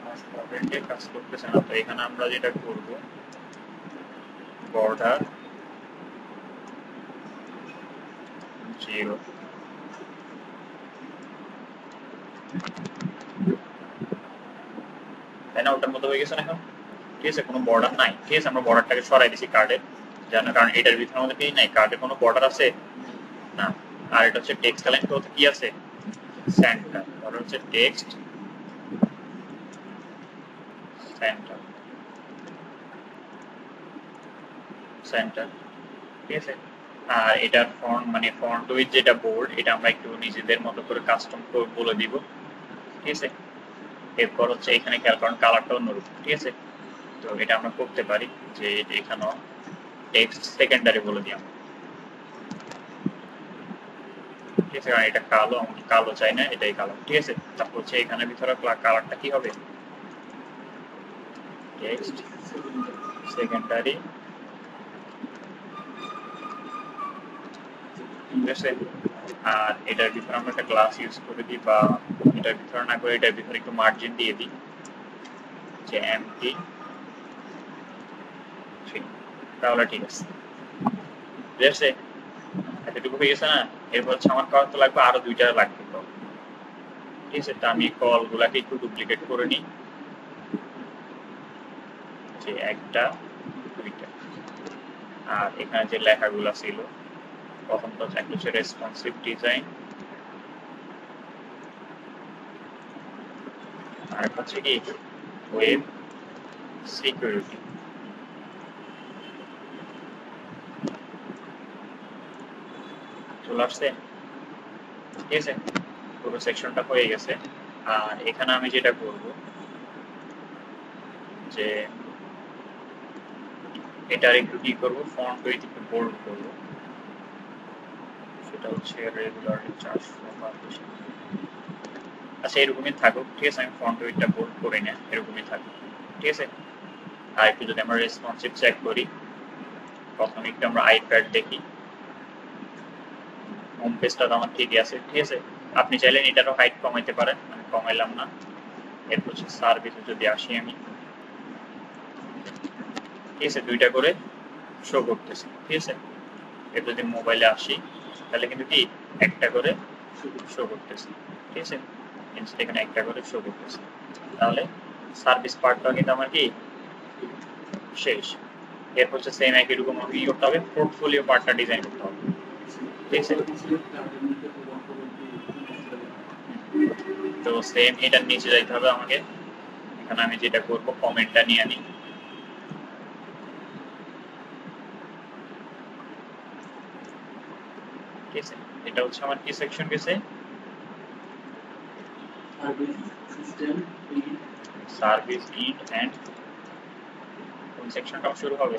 ট্রান্সপারেন্টে কাজ করতেছে না। তো এখানে আমরা যেটা করব, বর্ডার 0, তাই না? ওটার মধ্যে হয়ে গেছে না এখন, ঠিক আছে। কোনো বর্ডার নাই, ঠিক আছে। আমরা বর্ডারটাকে সরাই দিছি কার্ডের, জানো, কারণ এটার ভিতরে আমাদের কি নাই, কার্ডে কোনো বর্ডার আছে না। আর এটা হচ্ছে টেক্সট লাইন, তো কি আছে সেন্টার, আর হচ্ছে টেক্সট সেন্টার, সেন্টার, ঠিক আছে। আর এটার ফন্ট মানে ফন্ট উইথ যেটা বোল্ড, এটা আমরা একটু নিজেদের মতো করে কাস্টম বলে দিব, ঠিক আছে। এরপর হচ্ছে এখানে খেয়াল করেন কালারটা অন্যরূপ, ঠিক আছে। তো এটা আমরা করতে পারি যে এখানেও টেক্সট সেকেন্ডারি বলে দিই আমরা, ঠিক আছে। কারণ এটা কালো, আমি কালো চাই না, এটাই কালো, ঠিক আছে। তারপর হচ্ছে এখানে ভিতরে কালারটা কি হবে, টেক্সট সেকেন্ডারি, ঠিক আছে। আর এটার ভিতরে আমরা একটা গ্লাস ইউজ করে দিই, বা এটার ভিতরে না করে এটার ভিতরে একটু মার্জিন দিয়ে দিই, যে এমটি, তাহলে ঠিক আছে, ঠিক আছে। এতটুকু হয়ে গেছে না? এরপর হচ্ছে আমার কল তো লাগবে, আরো 2টা লাগবে কল, ঠিক আছে। তো আমি কল গুলাকে একটু ডুপ্লিকেট করে নিই, যে 1টা 2টা। আর এখানে যে লেখাগুলো ছিল, প্রথম তো একটা হচ্ছে রেসপন্সিভ ডিজাইন, আর হচ্ছে কি ওয়েব সিকিউরিটি, চলে আসছে, ঠিক আছে, পুরো সেকশনটা হয়ে গেছে। আর এখানে আমি যেটা করব যে এটার একটু কি করব, ফন্ট ওয়েট একটু বোল্ড করব, সেটা হচ্ছে রেগুলার 432। আচ্ছা এরকমই থাকুক, ঠিক আছে, আমি ফন্ট ওয়েটটা বোল্ড করি না, এরকমই থাকুক, ঠিক আছে। আর একটু যদি আমরা রেসপন্সিভ চেক করি, প্রথমে একটু আমরা আইপ্যাড দেখি, হোম পেজটা তো আমার ঠিকই আছে, ঠিক আছে। আপনি চাইলে এটারও হাইট কমাইতে পারেন, আমি কমাইলাম না। এরপর হচ্ছে সার্ভিসে যদি আসি আমি, ঠিক আছে, দুইটা করে শো করতেছে, ঠিক আছে। এর যদি মোবাইলে আসি তাহলে কিন্তু কি একটা করে শো করতেছে, ঠিক আছে, এখানে একটা করে শো করতেছে। তাহলে সার্ভিস পার্টটা কিন্তু আমার কি শেষ। এরপর হচ্ছে সেম একই রকম কি করতে হবে, পোর্টফোলিও পার্টটা ডিজাইন করতে হবে, ঠিক আছে। তো সেম এটার নিচে যাইতে হবে আমাকে। এখানে আমি যেটা করব, কমেন্টটা নিয়ে আনি, ঠিক আছে। এটা হচ্ছে আমার কি সেকশন গেছে, সার্ভিস ইন এন্ড কোন সেকশনটা শুরু হবে,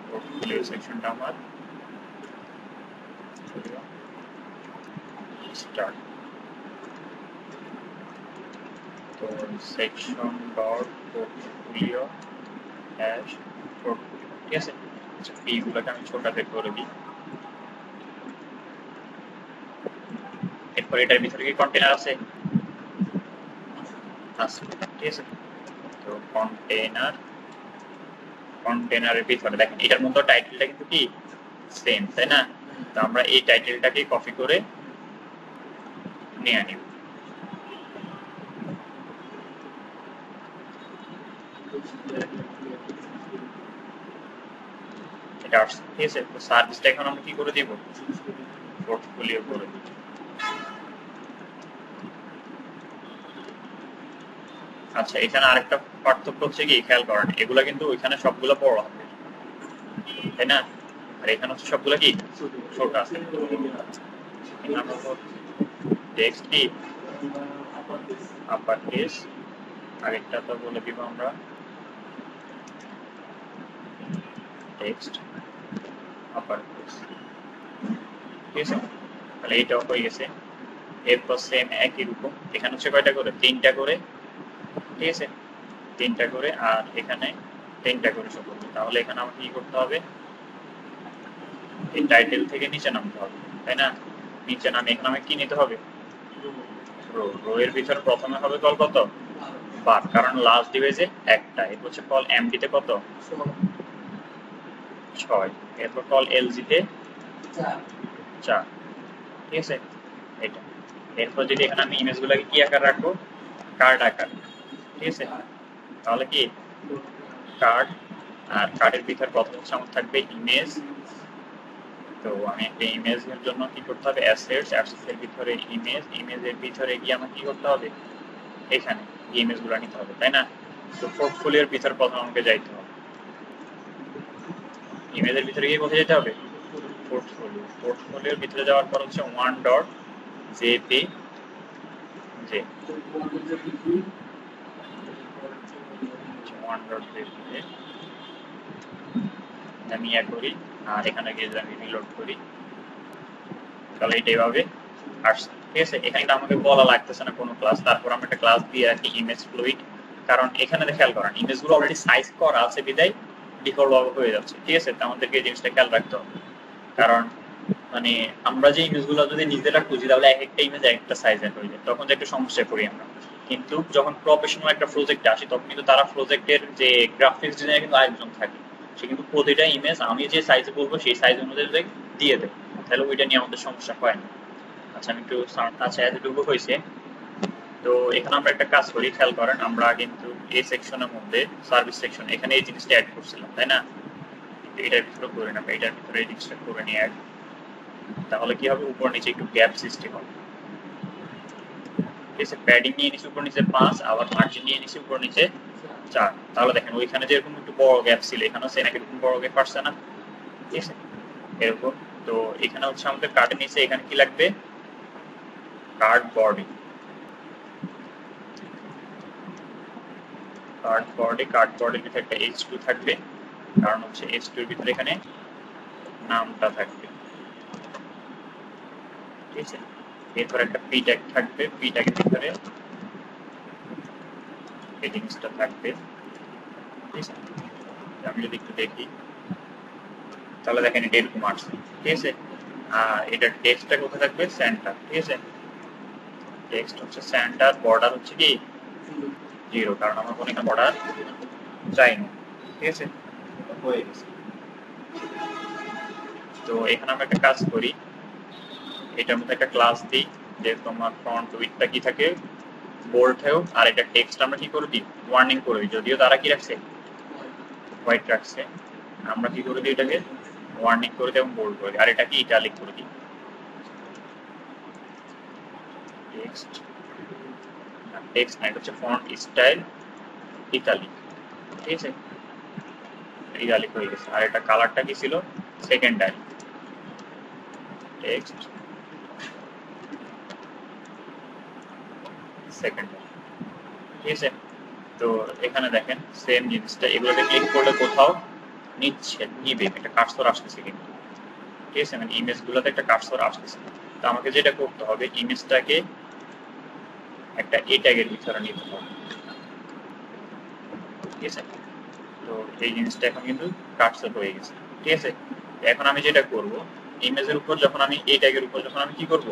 পোর্টফোলিও সেকশনটা আমার স্টার্ট। তো section dot portfolio hash portfolio, ঠিক আছে। আচ্ছা এইগুলোকে আমি ছোটাতে করে দিই। এরপর এটার ভিতরে কি কন্টেনার আছে, আছে, ঠিক আছে। তো কন্টেনারের ভিতরে দেখেন এটার মধ্যে টাইটেলটা কিন্তু কি সেম, তাই না। তো আমরা এই টাইটেলটাকে কপি করে নিয়ে আনি, এটা আসছে, ঠিক আছে। তো সার্ভিসটা এখন আমরা কি করে দিব, পোর্টফোলিও করে দিব। আচ্ছা এখানে আরেকটা পার্থক্য হচ্ছে কি, খেয়াল করেন এগুলা কিন্তু ওইখানে সবগুলো বড় হবে, তাই না, আর এখানে হচ্ছে সবগুলো কি ছোট আছে। টেক্সট কি আপার কেস, আরেকটা তো বলে দিব আমরা টেক্সট আপার কেস, ঠিক আছে। তাহলে এইটাও হয়ে গেছে। এরপর সেম একই রকম এখানে হচ্ছে কয়টা করে, তিনটা করে, ঠিক আছে, তিনটা করে, আর এখানে তিনটা করে শো করবে। তাহলে এখানে আমাকে কি করতে হবে, এই টাইটেল থেকে নিচে নামতে হবে, তাই না। নিচে নামে এখানে আমাকে কি নিতে হবে, রো। রো এর ভিতর প্রথমে হবে কল কত, বার, কারণ লাস্ট ডিভাইসে একটা। এরপর হচ্ছে কল এমডিতে কত, 6। এরপর কল এলজিতে 4, ঠিক আছে, এটা। এরপর যদি এখানে আমি ইমেজগুলোকে কি আকার রাখবো, কার্ড আকার, ঠিক আছে। তাহলে কি কার্ড, আর কার্ডের ভিতর প্রথম হচ্ছে আমার থাকবে ইমেজ। তো আমি একটা ইমেজের জন্য কি করতে হবে, অ্যাসেটস, অ্যাসেটসের ভিতরে ইমেজ, ইমেজের ভিতরে গিয়ে আমার কি করতে হবে, এখানে ইমেজগুলো নিতে হবে, তাই না। তো পোর্টফোলিওর ভিতর প্রথম আমাকে যাইতে হবে, ইমেজের ভিতরে গিয়ে কোথায় যেতে হবে, পোর্টফোলিও। পোর্টফোলিওর ভিতরে যাওয়ার পর হচ্ছে one dot JP J, one dot JP আমি ইয়া করি, আর এখানে গিয়ে আমি রিলোড করি, তাহলে এটা এইভাবে আসছে, ঠিক আছে। এখানে কিন্তু আমাকে বলা লাগতেছে না কোনো ক্লাস। তারপর আমরা একটা ক্লাস দিয়ে রাখি ইমেজ ফ্লুইড, কারণ এখানে খেয়াল করেন ইমেজগুলো অলরেডি সাইজ করা আছে বিদায় ডিফল্ট ভাবে হয়ে যাচ্ছে, ঠিক আছে। তো আমাদেরকে এই জিনিসটা খেয়াল রাখতে হবে, কারণ মানে আমরা যে ইমেজগুলো যদি নিজেরা খুঁজি তাহলে এক একটা ইমেজ একটা সাইজের হয়ে যায়, তখন যে একটা সমস্যায় পড়ি আমরা। কিন্তু যখন প্রফেশনাল একটা প্রজেক্টে আসি তখন কিন্তু তারা প্রজেক্টের যে গ্রাফিক্স ডিজাইনার কিন্তু আরেকজন থাকে, সে কিন্তু প্রতিটা ইমেজ আমি যে সাইজে বলবো সেই সাইজ অনুযায়ী দিয়ে দেয়, তাহলে ওইটা নিয়ে আমাদের সমস্যা হয় না। আচ্ছা আমি একটু আচ্ছা এতটুকু হয়েছে। তো এখানে আমরা একটা কাজ করি, খেয়াল করেন আমরা কিন্তু এই সেকশনের মধ্যে সার্ভিস সেকশন এখানে এই জিনিসটা অ্যাড করছিলাম, তাই না। এটার ভিতরে করে না, এটার ভিতরে এই জিনিসটা করে নিয়ে অ্যাড, তাহলে কি হবে, উপর নিচে একটু গ্যাপ সৃষ্টি হবে, ঠিক আছে। প্যাডিং নিয়ে নিচে উপর নিচে 5, আবার মার্জিন নিয়ে নিচে উপর নিচে 4। তাহলে দেখেন ওইখানে যেরকম একটু বড় গ্যাপ ছিল এখানেও সেম একরকম বড় গ্যাপ আসছে না, ঠিক আছে। এরকম। তো এখানে হচ্ছে আমাদের কার্ডের নিচে এখানে কি লাগবে, কার্ড বডি। কার্ড বডির ভিতরে একটা H2 থাকবে, কারণ হচ্ছে H2 এর ভিতরে এখানে নামটা থাকবে, ঠিক আছে। এরপর একটা পি ট্যাগ থাকবে, পি ট্যাগের ভিতরে হেডিংসটা থাকবে, ঠিক আছে। আমি যদি একটু দেখি তাহলে দেখেন এটা এরকম আসছে, ঠিক আছে। আর এটার টেক্সটটা কোথায় থাকবে, সেন্টার, ঠিক আছে। টেক্সট হচ্ছে সেন্টার, বর্ডার হচ্ছে কি 0, কারণ আমার কোনো এখানে বর্ডার চাই না, ঠিক আছে। হয়ে গেছে। তো এখানে আমরা একটা কাজ করি, এটার মধ্যে একটা ক্লাস দিই, যে তোমার ফ্রন্ট উইডথটা কি থাকে, বোল্ড হোক, আর এটা টেক্সট আমরা কি করে দিই, ওয়ার্নিং করে দিই। যদিও তারা কি রাখছে, হোয়াইট রাখছে, আমরা কি করে দিই, এটাকে ওয়ার্নিং করে দিই এবং বোল্ড করে দিই, আর এটাকে ইটালিক করে দিই। টেক্সট টেক্সট না, এটা হচ্ছে ফন্ট স্টাইল ইটালিক, ঠিক আছে। ইটালিক হয়ে গেছে। আর এটা কালারটা কি ছিল, সেকেন্ডারি। টেক্সট সেকেন্ডারি, ঠিক আছে। তো এখানে দেখেন সেম জিনিসটা, এগুলোতে ক্লিক করলে কোথাও নিবে একটা কার্সর আসতেছে কিন্তু, ঠিক আছে। মানে ইমেজগুলোতে একটা কার্সর আসতেছে। তো আমাকে যেটা করতে হবে, ইমেজটাকে একটা এ ট্যাগের ভিতরে নিতে হবে, ঠিক আছে। তো এই জিনিসটা এখন কিন্তু কার্সর হয়ে গেছে, ঠিক আছে। এখন আমি যেটা করব, ইমেজের উপর যখন আমি এই ট্যাগের উপর যখন আমি কি করব,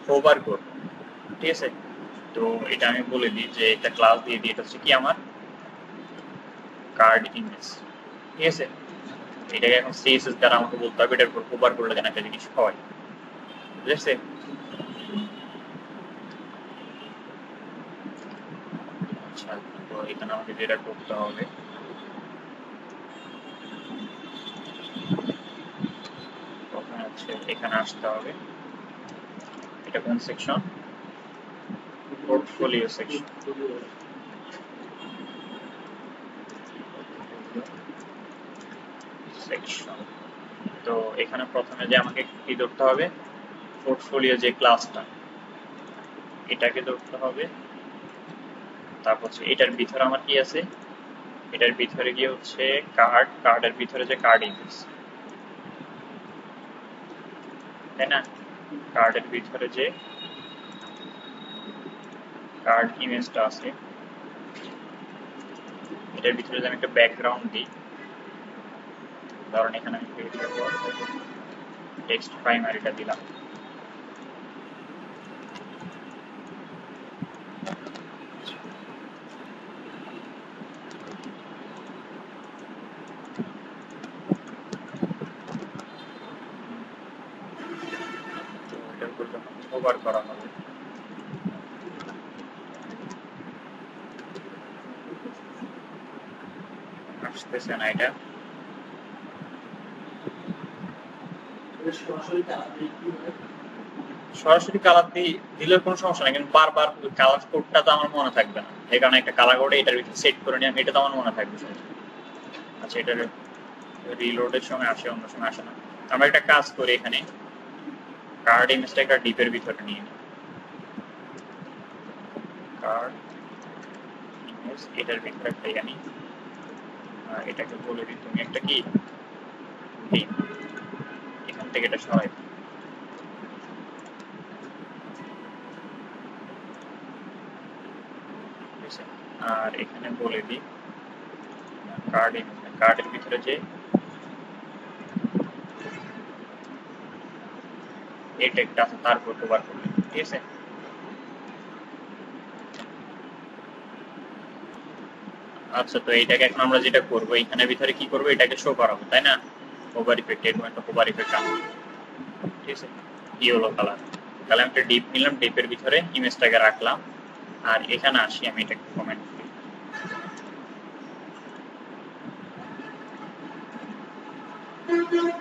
হোভার করব, ঠিক আছে। তো এটা আমি বলে দিই যে এটা ক্লাস দিয়ে দিই, এটা হচ্ছে কি আমার কার্ড ইমেজ, ঠিক আছে। এটাকে এখন সিএসএস দ্বারা আমাকে বলতে হবে এটার উপর হোভার করলে যেন একটা জিনিস হয়, বুঝেছে। আচ্ছা, তো এখানে আমাকে যেটা করতে হবে, প্রথমে হচ্ছে এখানে আসতে হবে। এটা কোন সেকশন, পোর্টফোলিও সেকশন। সেকশন, তো এখানে প্রথমে যে আমাকে কি ধরতে হবে, পোর্টফোলিও যে ক্লাসটা, এটাকে ধরতে হবে। তারপর হচ্ছে এটার ভিতরে আমার কি আছে, এটার ভিতরে গিয়ে হচ্ছে কার্ডের ভিতরে যে কার্ড ইমেজ, তাই না। কার্ডের ভিতরে যে কার্ড ইমেজটা আছে, এটার ভিতরে যে আমি একটা ব্যাকগ্রাউন্ড দিই, ধরুন এখানে আমি টেক্সট প্রাইমারিটা দিলাম, এটার উপর যখন ওভার করা হবে, আসতেছে না এটা, সরাসরি কালার দিলে কোনো সমস্যা নাই, কিন্তু বারবার কালার কোডটা তো আমার মনে থাকবে না, এই কারণে একটা কালার কোডে এটার ভিতরে সেট করে নিলাম, এটা তো আমার মনে থাকবে শুধু। আচ্ছা, এটার রিলোডের সময় আসে, অন্য সময় আসে না। আমরা একটা কাজ করি, এখানে কার্ড ইমেজটা একটা ডিপের ভিতরে নিয়ে নিই, কার্ড ইমেজ এটার ভিতরে একটা জানি, এটাকে বলে দিই তুমি একটা কি ডিপ, এখান থেকে এটা সরাই দিই, ঠিক আছে। আর এখানে বলে দিই কার্ডের ভিতরে যে এই ট্যাগটা আছে তার উপর কভার করবে, ঠিক আছে। আচ্ছা, তো এইটাকে এখন আমরা যেটা করবো, এখানের ভিতরে কি করবো, এটাকে শো করাবো, তাই না। ওভার ইফেক্ট, এরকম একটা ওভার ইফেক্ট আনবো, ঠিক আছে। ইয়েলো কালার, তাহলে আমি একটা ডিপ নিলাম, ডিপের ভিতরে ইমেজটাকে রাখলাম। আর এখানে আসি, আমি এটাকে কমেন্ট করি,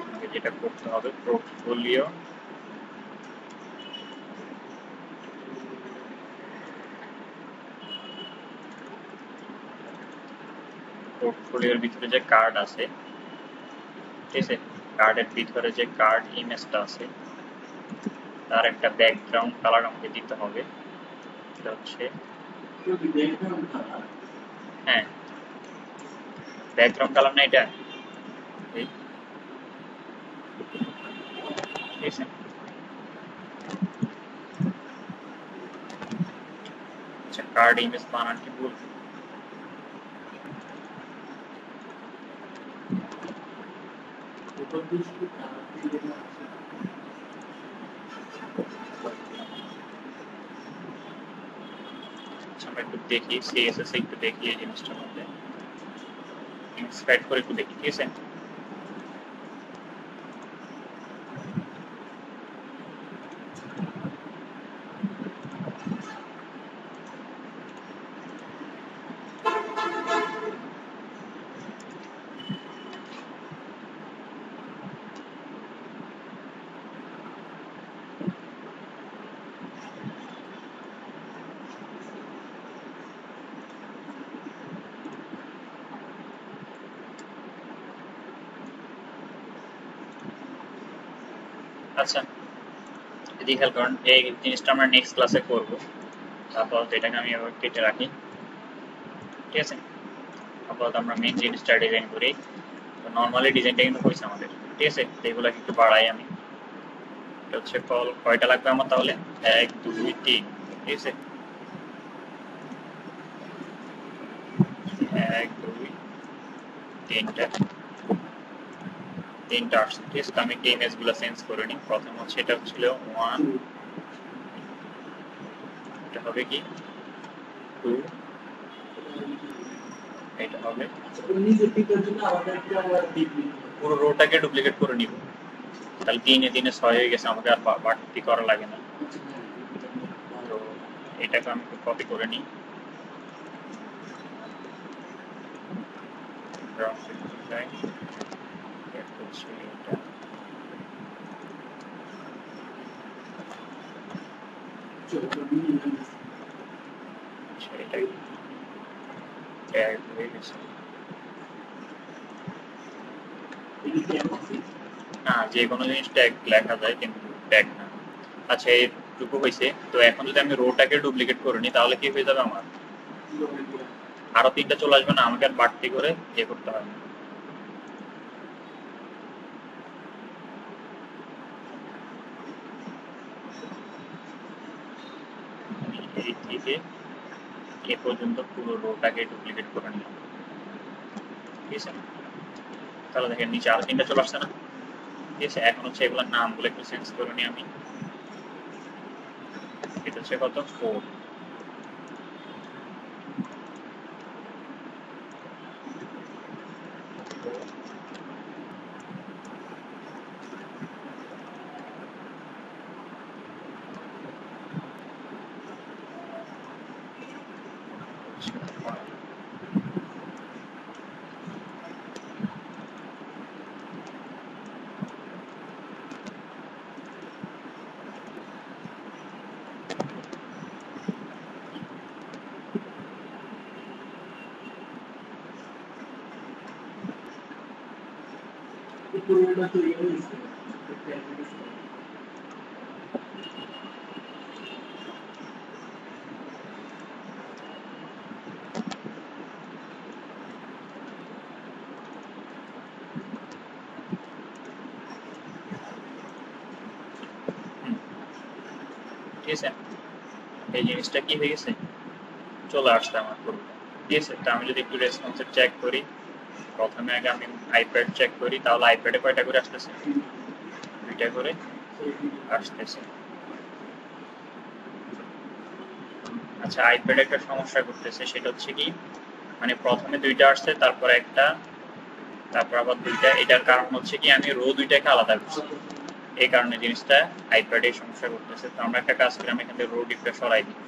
আমাকে যেটা করতে হবে, পোর্টফোলিওর ভিতরে যে কার্ড আছে, ঠিক আছে, কার্ডের ভিতরে যে কার্ড ইমেজটা আছে তার একটা ব্যাকগ্রাউন্ড কালার আমাকে দিতে হবে। এটা হচ্ছে হ্যাঁ ব্যাকগ্রাউন্ড কালার না এটা, এই ঠিক আছে। আচ্ছা কার্ড ইমেজ বানান কি ভুল? আচ্ছা আমরা একটু দেখি সিএসএস একটু দেখি এই জিনিসটার মধ্যে ইন্সপায়ার করে একটু দেখি, ঠিক আছে। আচ্ছা এদিকে খেয়াল করেন, এই জিনিসটা আমরা নেক্সট ক্লাসে করব। তারপর এটাকে আমি আবার কেটে রাখি, ঠিক আছে। আপাতত আমরা মেন জিনিসটা ডিজাইন করি। তো নর্মালি ডিজাইনটা কিন্তু হয়েছে আমাদের, ঠিক আছে। তো এগুলোকে একটু বাড়াই আমি। এটা হচ্ছে কল কয়টা লাগবে আমার তাহলে? 1 2 3, ঠিক আছে। 1 2 3টা আসছে, ঠিক আছে। তো আমি এই ইমেজগুলো চেঞ্জ করে নিই। প্রথম হচ্ছে এটা হচ্ছিল 1, এটা হবে কি 2, এটা হবে পুরো রোটাকে ডুপ্লিকেট করে নিব। তাহলে 3 এ 3 এ 6 হয়ে গেছে, আমাকে আর বাড়তি করা লাগে না। তো এটাকে আমি কপি করে নিই। এটাই ট্যাগ হয়ে গেছে। না যে কোনো জিনিস ট্যাগ লেখা যায় কিন্তু ট্যাগ না। আচ্ছা এইটুকু হয়েছে। তো এখন যদি আমি রোটাকে ডুপ্লিকেট করে নিই তাহলে কি হয়ে যাবে আমার? আরো 3টা চলে আসবে না, আমাকে আর বাড়তি করে ইয়ে করতে হবে না। এই থেকে এ পর্যন্ত পুরো রোটাকে ডুপ্লিকেট করে নিলাম, ঠিক আছে। তাহলে দেখেন নিচে আরো 3টা চলে আসছে না, ঠিক আছে। এখন হচ্ছে এগুলোর নামগুলো একটু চেঞ্জ করে নিই আমি। এটা হচ্ছে কত 4, ঠিক আছে। এই জিনিসটা কি হয়ে গেছে, চলে আসছে আমার পুরো, ঠিক আছে। তো আমি যদি একটু রেসপন্সিভ চেক করি, প্রথমে আগে আমি আইপ্যাড চেক করি, তাহলে আইপ্যাডে কয়টা করে আসতেছে? 2টা করে আসতেছে। আচ্ছা আইপ্যাডে একটা সমস্যা করতেছে, সেটা হচ্ছে কি মানে প্রথমে 2টা আসছে, তারপর একটা, তারপর আবার 2টা। এটার কারণ হচ্ছে কি আমি রো 2টাকে আলাদা করছি, এই কারণে জিনিসটা আইপ্যাডে সমস্যা করতেছে। তো আমরা একটা কাজ করি, আমি এখান থেকে রো ডিপটা সরাই দিই।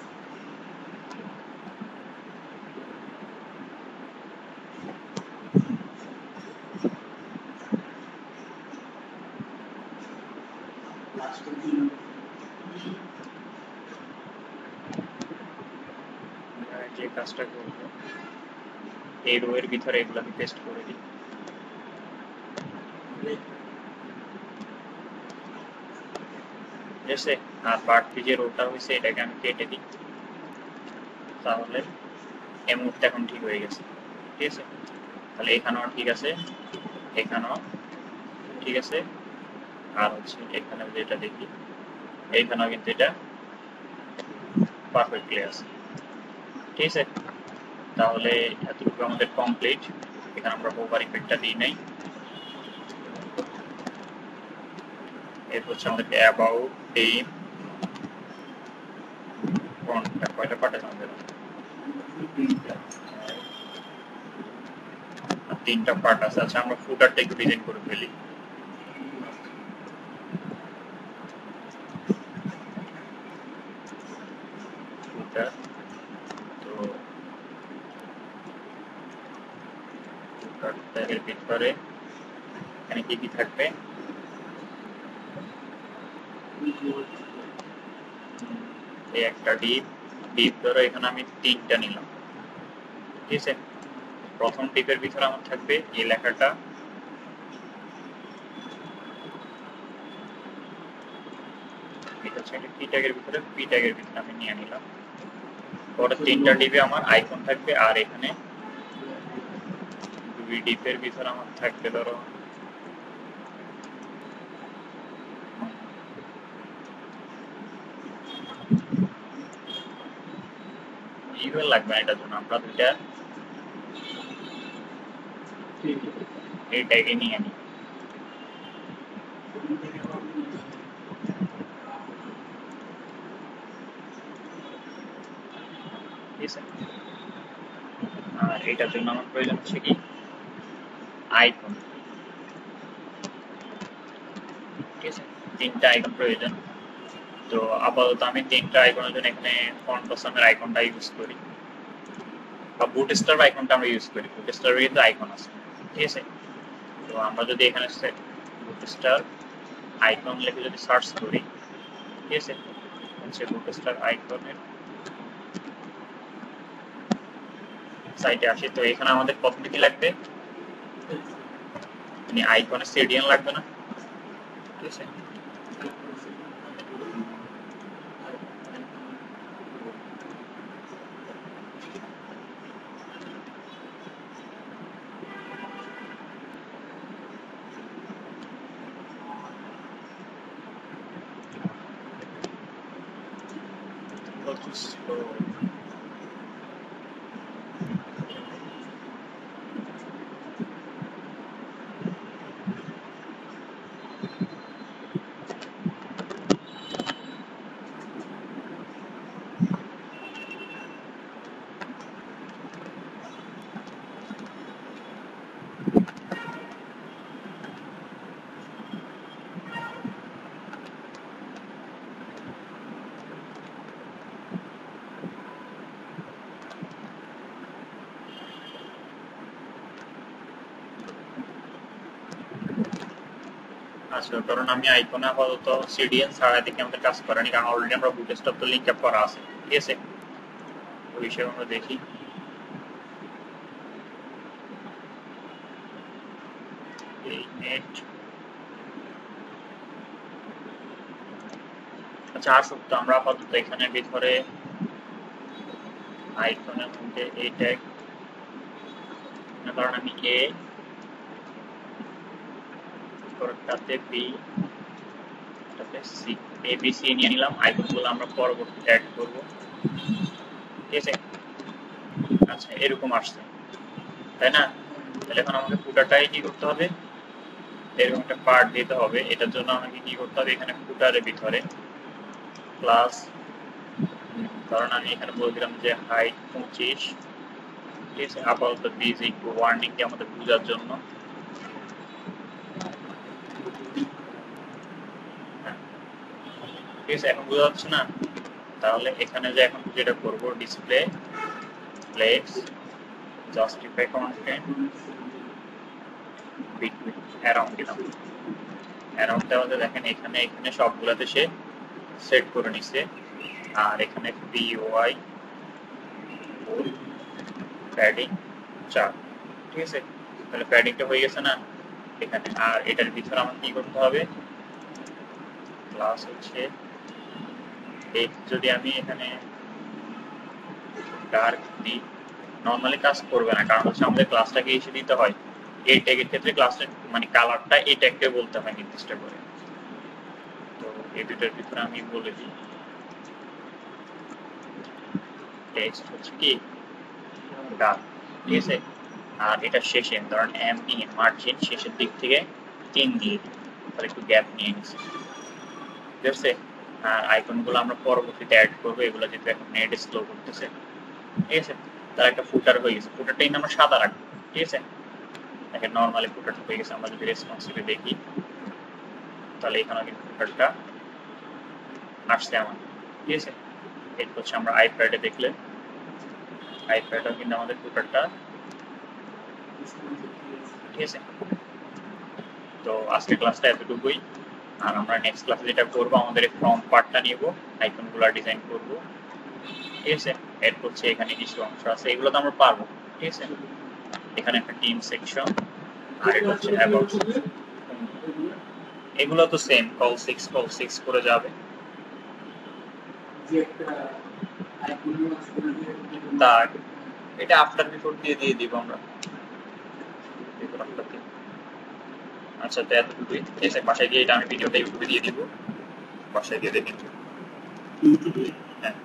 যে কাজটা করবো এই রো এর ভিতরে এগুলো আমি পেস্ট করে দিই। ঠিক আছে। আর বাড়তি যে রোটা হয়েছে এটাকে আমি কেটে দিই, তাহলে এই মুহূর্তে এখন ঠিক হয়ে গেছে। ঠিক আছে, তাহলে এখানেও ঠিক আছে, এখানেও ঠিক আছে, আর হচ্ছে এখানে যেটা দেখি এইখানেও কিন্তু এটা পারফেক্টলি আছে। ঠিক আছে, তাহলে এতটুকু আমাদের কমপ্লিট। এখানে আমরা হোভার ইফেক্টটা দিই নাই। এরপর হচ্ছে আমাদেরকে অ্যাবাউট টিম ফন্টটা কয়টা পার্ট আছে আমাদের? তিনটা পার্ট আছে। আচ্ছা, আমরা ফুটারটা একটু ডিজাইন করে ফেলি। ফুটার তো ফুটারটা এর ভিতরে এখানে কি কি থাকবে? এই একটা ডিপ, ডিপ ধরো এখানে আমি তিনটা নিলাম। ঠিক আছে, প্রথম ডিপের ভিতরে আমার থাকবে এই লেখাটা, এটা হচ্ছে পি ট্যাগের ভিতরে, পি ট্যাগের ভিতরে আমি নিয়ে নিলাম। পরে তিনটা ডিপে আমার আইকন থাকবে, আর এখানে দুই ডিপের ভিতরে আমার থাকবে ধরো ইউএল লাগবে না, এটার জন্য আমরা দুইটা এই ট্যাগে নিয়ে নিই। ঠিক আছে, আর এটার জন্য আমার প্রয়োজন হচ্ছে কি আইকন। ঠিক আছে, তিনটা আইকন প্রয়োজন। তো আপাতত আমি তিনটা আইকনের জন্য এখানে ফন্ট অপশনের আইকনটা ইউজ করি, বা বুটস্ট্র্যাপ আইকনটা আমরা ইউজ করি। বুটস্ট্র্যাপের কিন্তু আইকন আছে। ঠিক আছে, তো আমরা যদি এখানে বুটস্ট্র্যাপ আইকন লিখে যদি সার্চ করি, ঠিক আছে, হচ্ছে বুটস্ট্র্যাপ আইকনের সাইটে আসি। তো এখানে আমাদের প্রথমে কি লাগবে, মানে আইকনের সিডিএন লাগবে না? ঠিক আছে, আচ্ছা, কারণ আমি আইকনে আপাতত সিডিএন ছাড়া দিকে আমাদের কাজ করেনি, কারণ অলরেডি আমরা বুটস্ট্র্যাপ তো লিঙ্ক আপ করা আছে। ঠিক আছে, ওই হিসেবে আমরা দেখি। এই নেট, আচ্ছা আসুক, তো আমরা আপাতত এখানে ভিতরে আইকনের মধ্যে এই ট্যাগ, কারণ আমি এ পরেরটাতে বি, এটাতে সি, এ বি সি নিয়ে নিলাম। আইকনগুলো আমরা পরবর্তীতে অ্যাড করব। ঠিক আছে, আচ্ছা এরকম আসছে, তাই না? তাহলে এখন আমাকে ফুটারটাই কি করতে হবে, এরকম একটা পার্ট দিতে হবে। এটার জন্য আমাকে কি করতে হবে, এখানে ফুটারের ভিতরে প্লাস, কারণ আমি এখানে বলছিলাম যে হাইট 25। ঠিক আছে, আপাতত দিস একটু ওয়ার্নিংটি আমাদের বোঝার জন্য। ঠিক আছে, এখন বোঝা যাচ্ছে না? তাহলে এখানে যে এখন যেটা করব, display flakes justify content between around দিলাম। অ্যারাউন্ড দেওয়াতে দেখেন এখানে এখানে সবগুলোতে সে সেট করে নিছে। আর এখানে পিওয়াই প্যাডিং 4। ঠিক আছে, তাহলে প্যাডিংটা হয়ে গেছে না এখানে। আর এটার ভিতরে আমার কি করতে হবে, ক্লাস হচ্ছে এই যদি আমি এখানে ডার্ক দিই, নর্মালি কাজ করবে না, কারণ হচ্ছে আমাদের ক্লাসটাকে এসে দিতে হয়। এই ট্যাগের ক্ষেত্রে ক্লাসটা মানে কালারটা এই ট্যাগকে বলতে হয় নির্দিষ্ট করে। তো এই দুটোর ভিতরে আমি বলে দিই টেক্সট হচ্ছে কি ডার্ক, ঠিক আছে। আর এটা শেষে ধরেন এম ই মার্জিন শেষের দিক থেকে 3 দিয়ে দিই, তাহলে একটু গ্যাপ নিয়ে নিচ্ছি, ঠিক আছে। আর আইকনগুলো আমরা পরবর্তীতে অ্যাড করবো, এগুলো যেহেতু এখন নেট স্লো করতেছে, ঠিক আছে। তার একটা ফুটার হয়ে গেছে, ফুটারটা কিন্তু আমরা সাদা রাখবো, ঠিক আছে। দেখেন নর্মালি ফুটারটা হয়ে গেছে। আমরা যদি রেসপন্সিভে দেখি তাহলে এখানে কিন্তু ফুটারটা আসছে আমার, ঠিক আছে। এরপর হচ্ছে আমরা আইপ্যাডে দেখলে আইপ্যাডেও কিন্তু আমাদের ফুটারটা, ঠিক আছে। তো আজকের ক্লাসটা এতটুকুই। আর আমরা নেক্সট ক্লাসে যেটা করবো, আমাদের ফ্রম পার্টটা নিব, আইকনগুলো ডিজাইন করব, ঠিক আছে। এরপর হচ্ছে এখানে কিছু অংশ আছে, এগুলো তো আমরা পারবো, ঠিক আছে। এখানে একটা টিম সেকশন, আর এটা হচ্ছে অ্যাবাউট, এগুলো তো সেম কল 6 করে যাবে। তার এটা আফটার বিফোর দিয়ে দিব আমরা, বিফোর আফটার দিয়ে। আচ্ছা, তো এতটুকুই, ঠিক আছে। বাসায় গিয়ে এটা আমি ভিডিওটা ইউটিউবে দিয়ে দিব, বাসায় গিয়ে দেখেন। হ্যাঁ।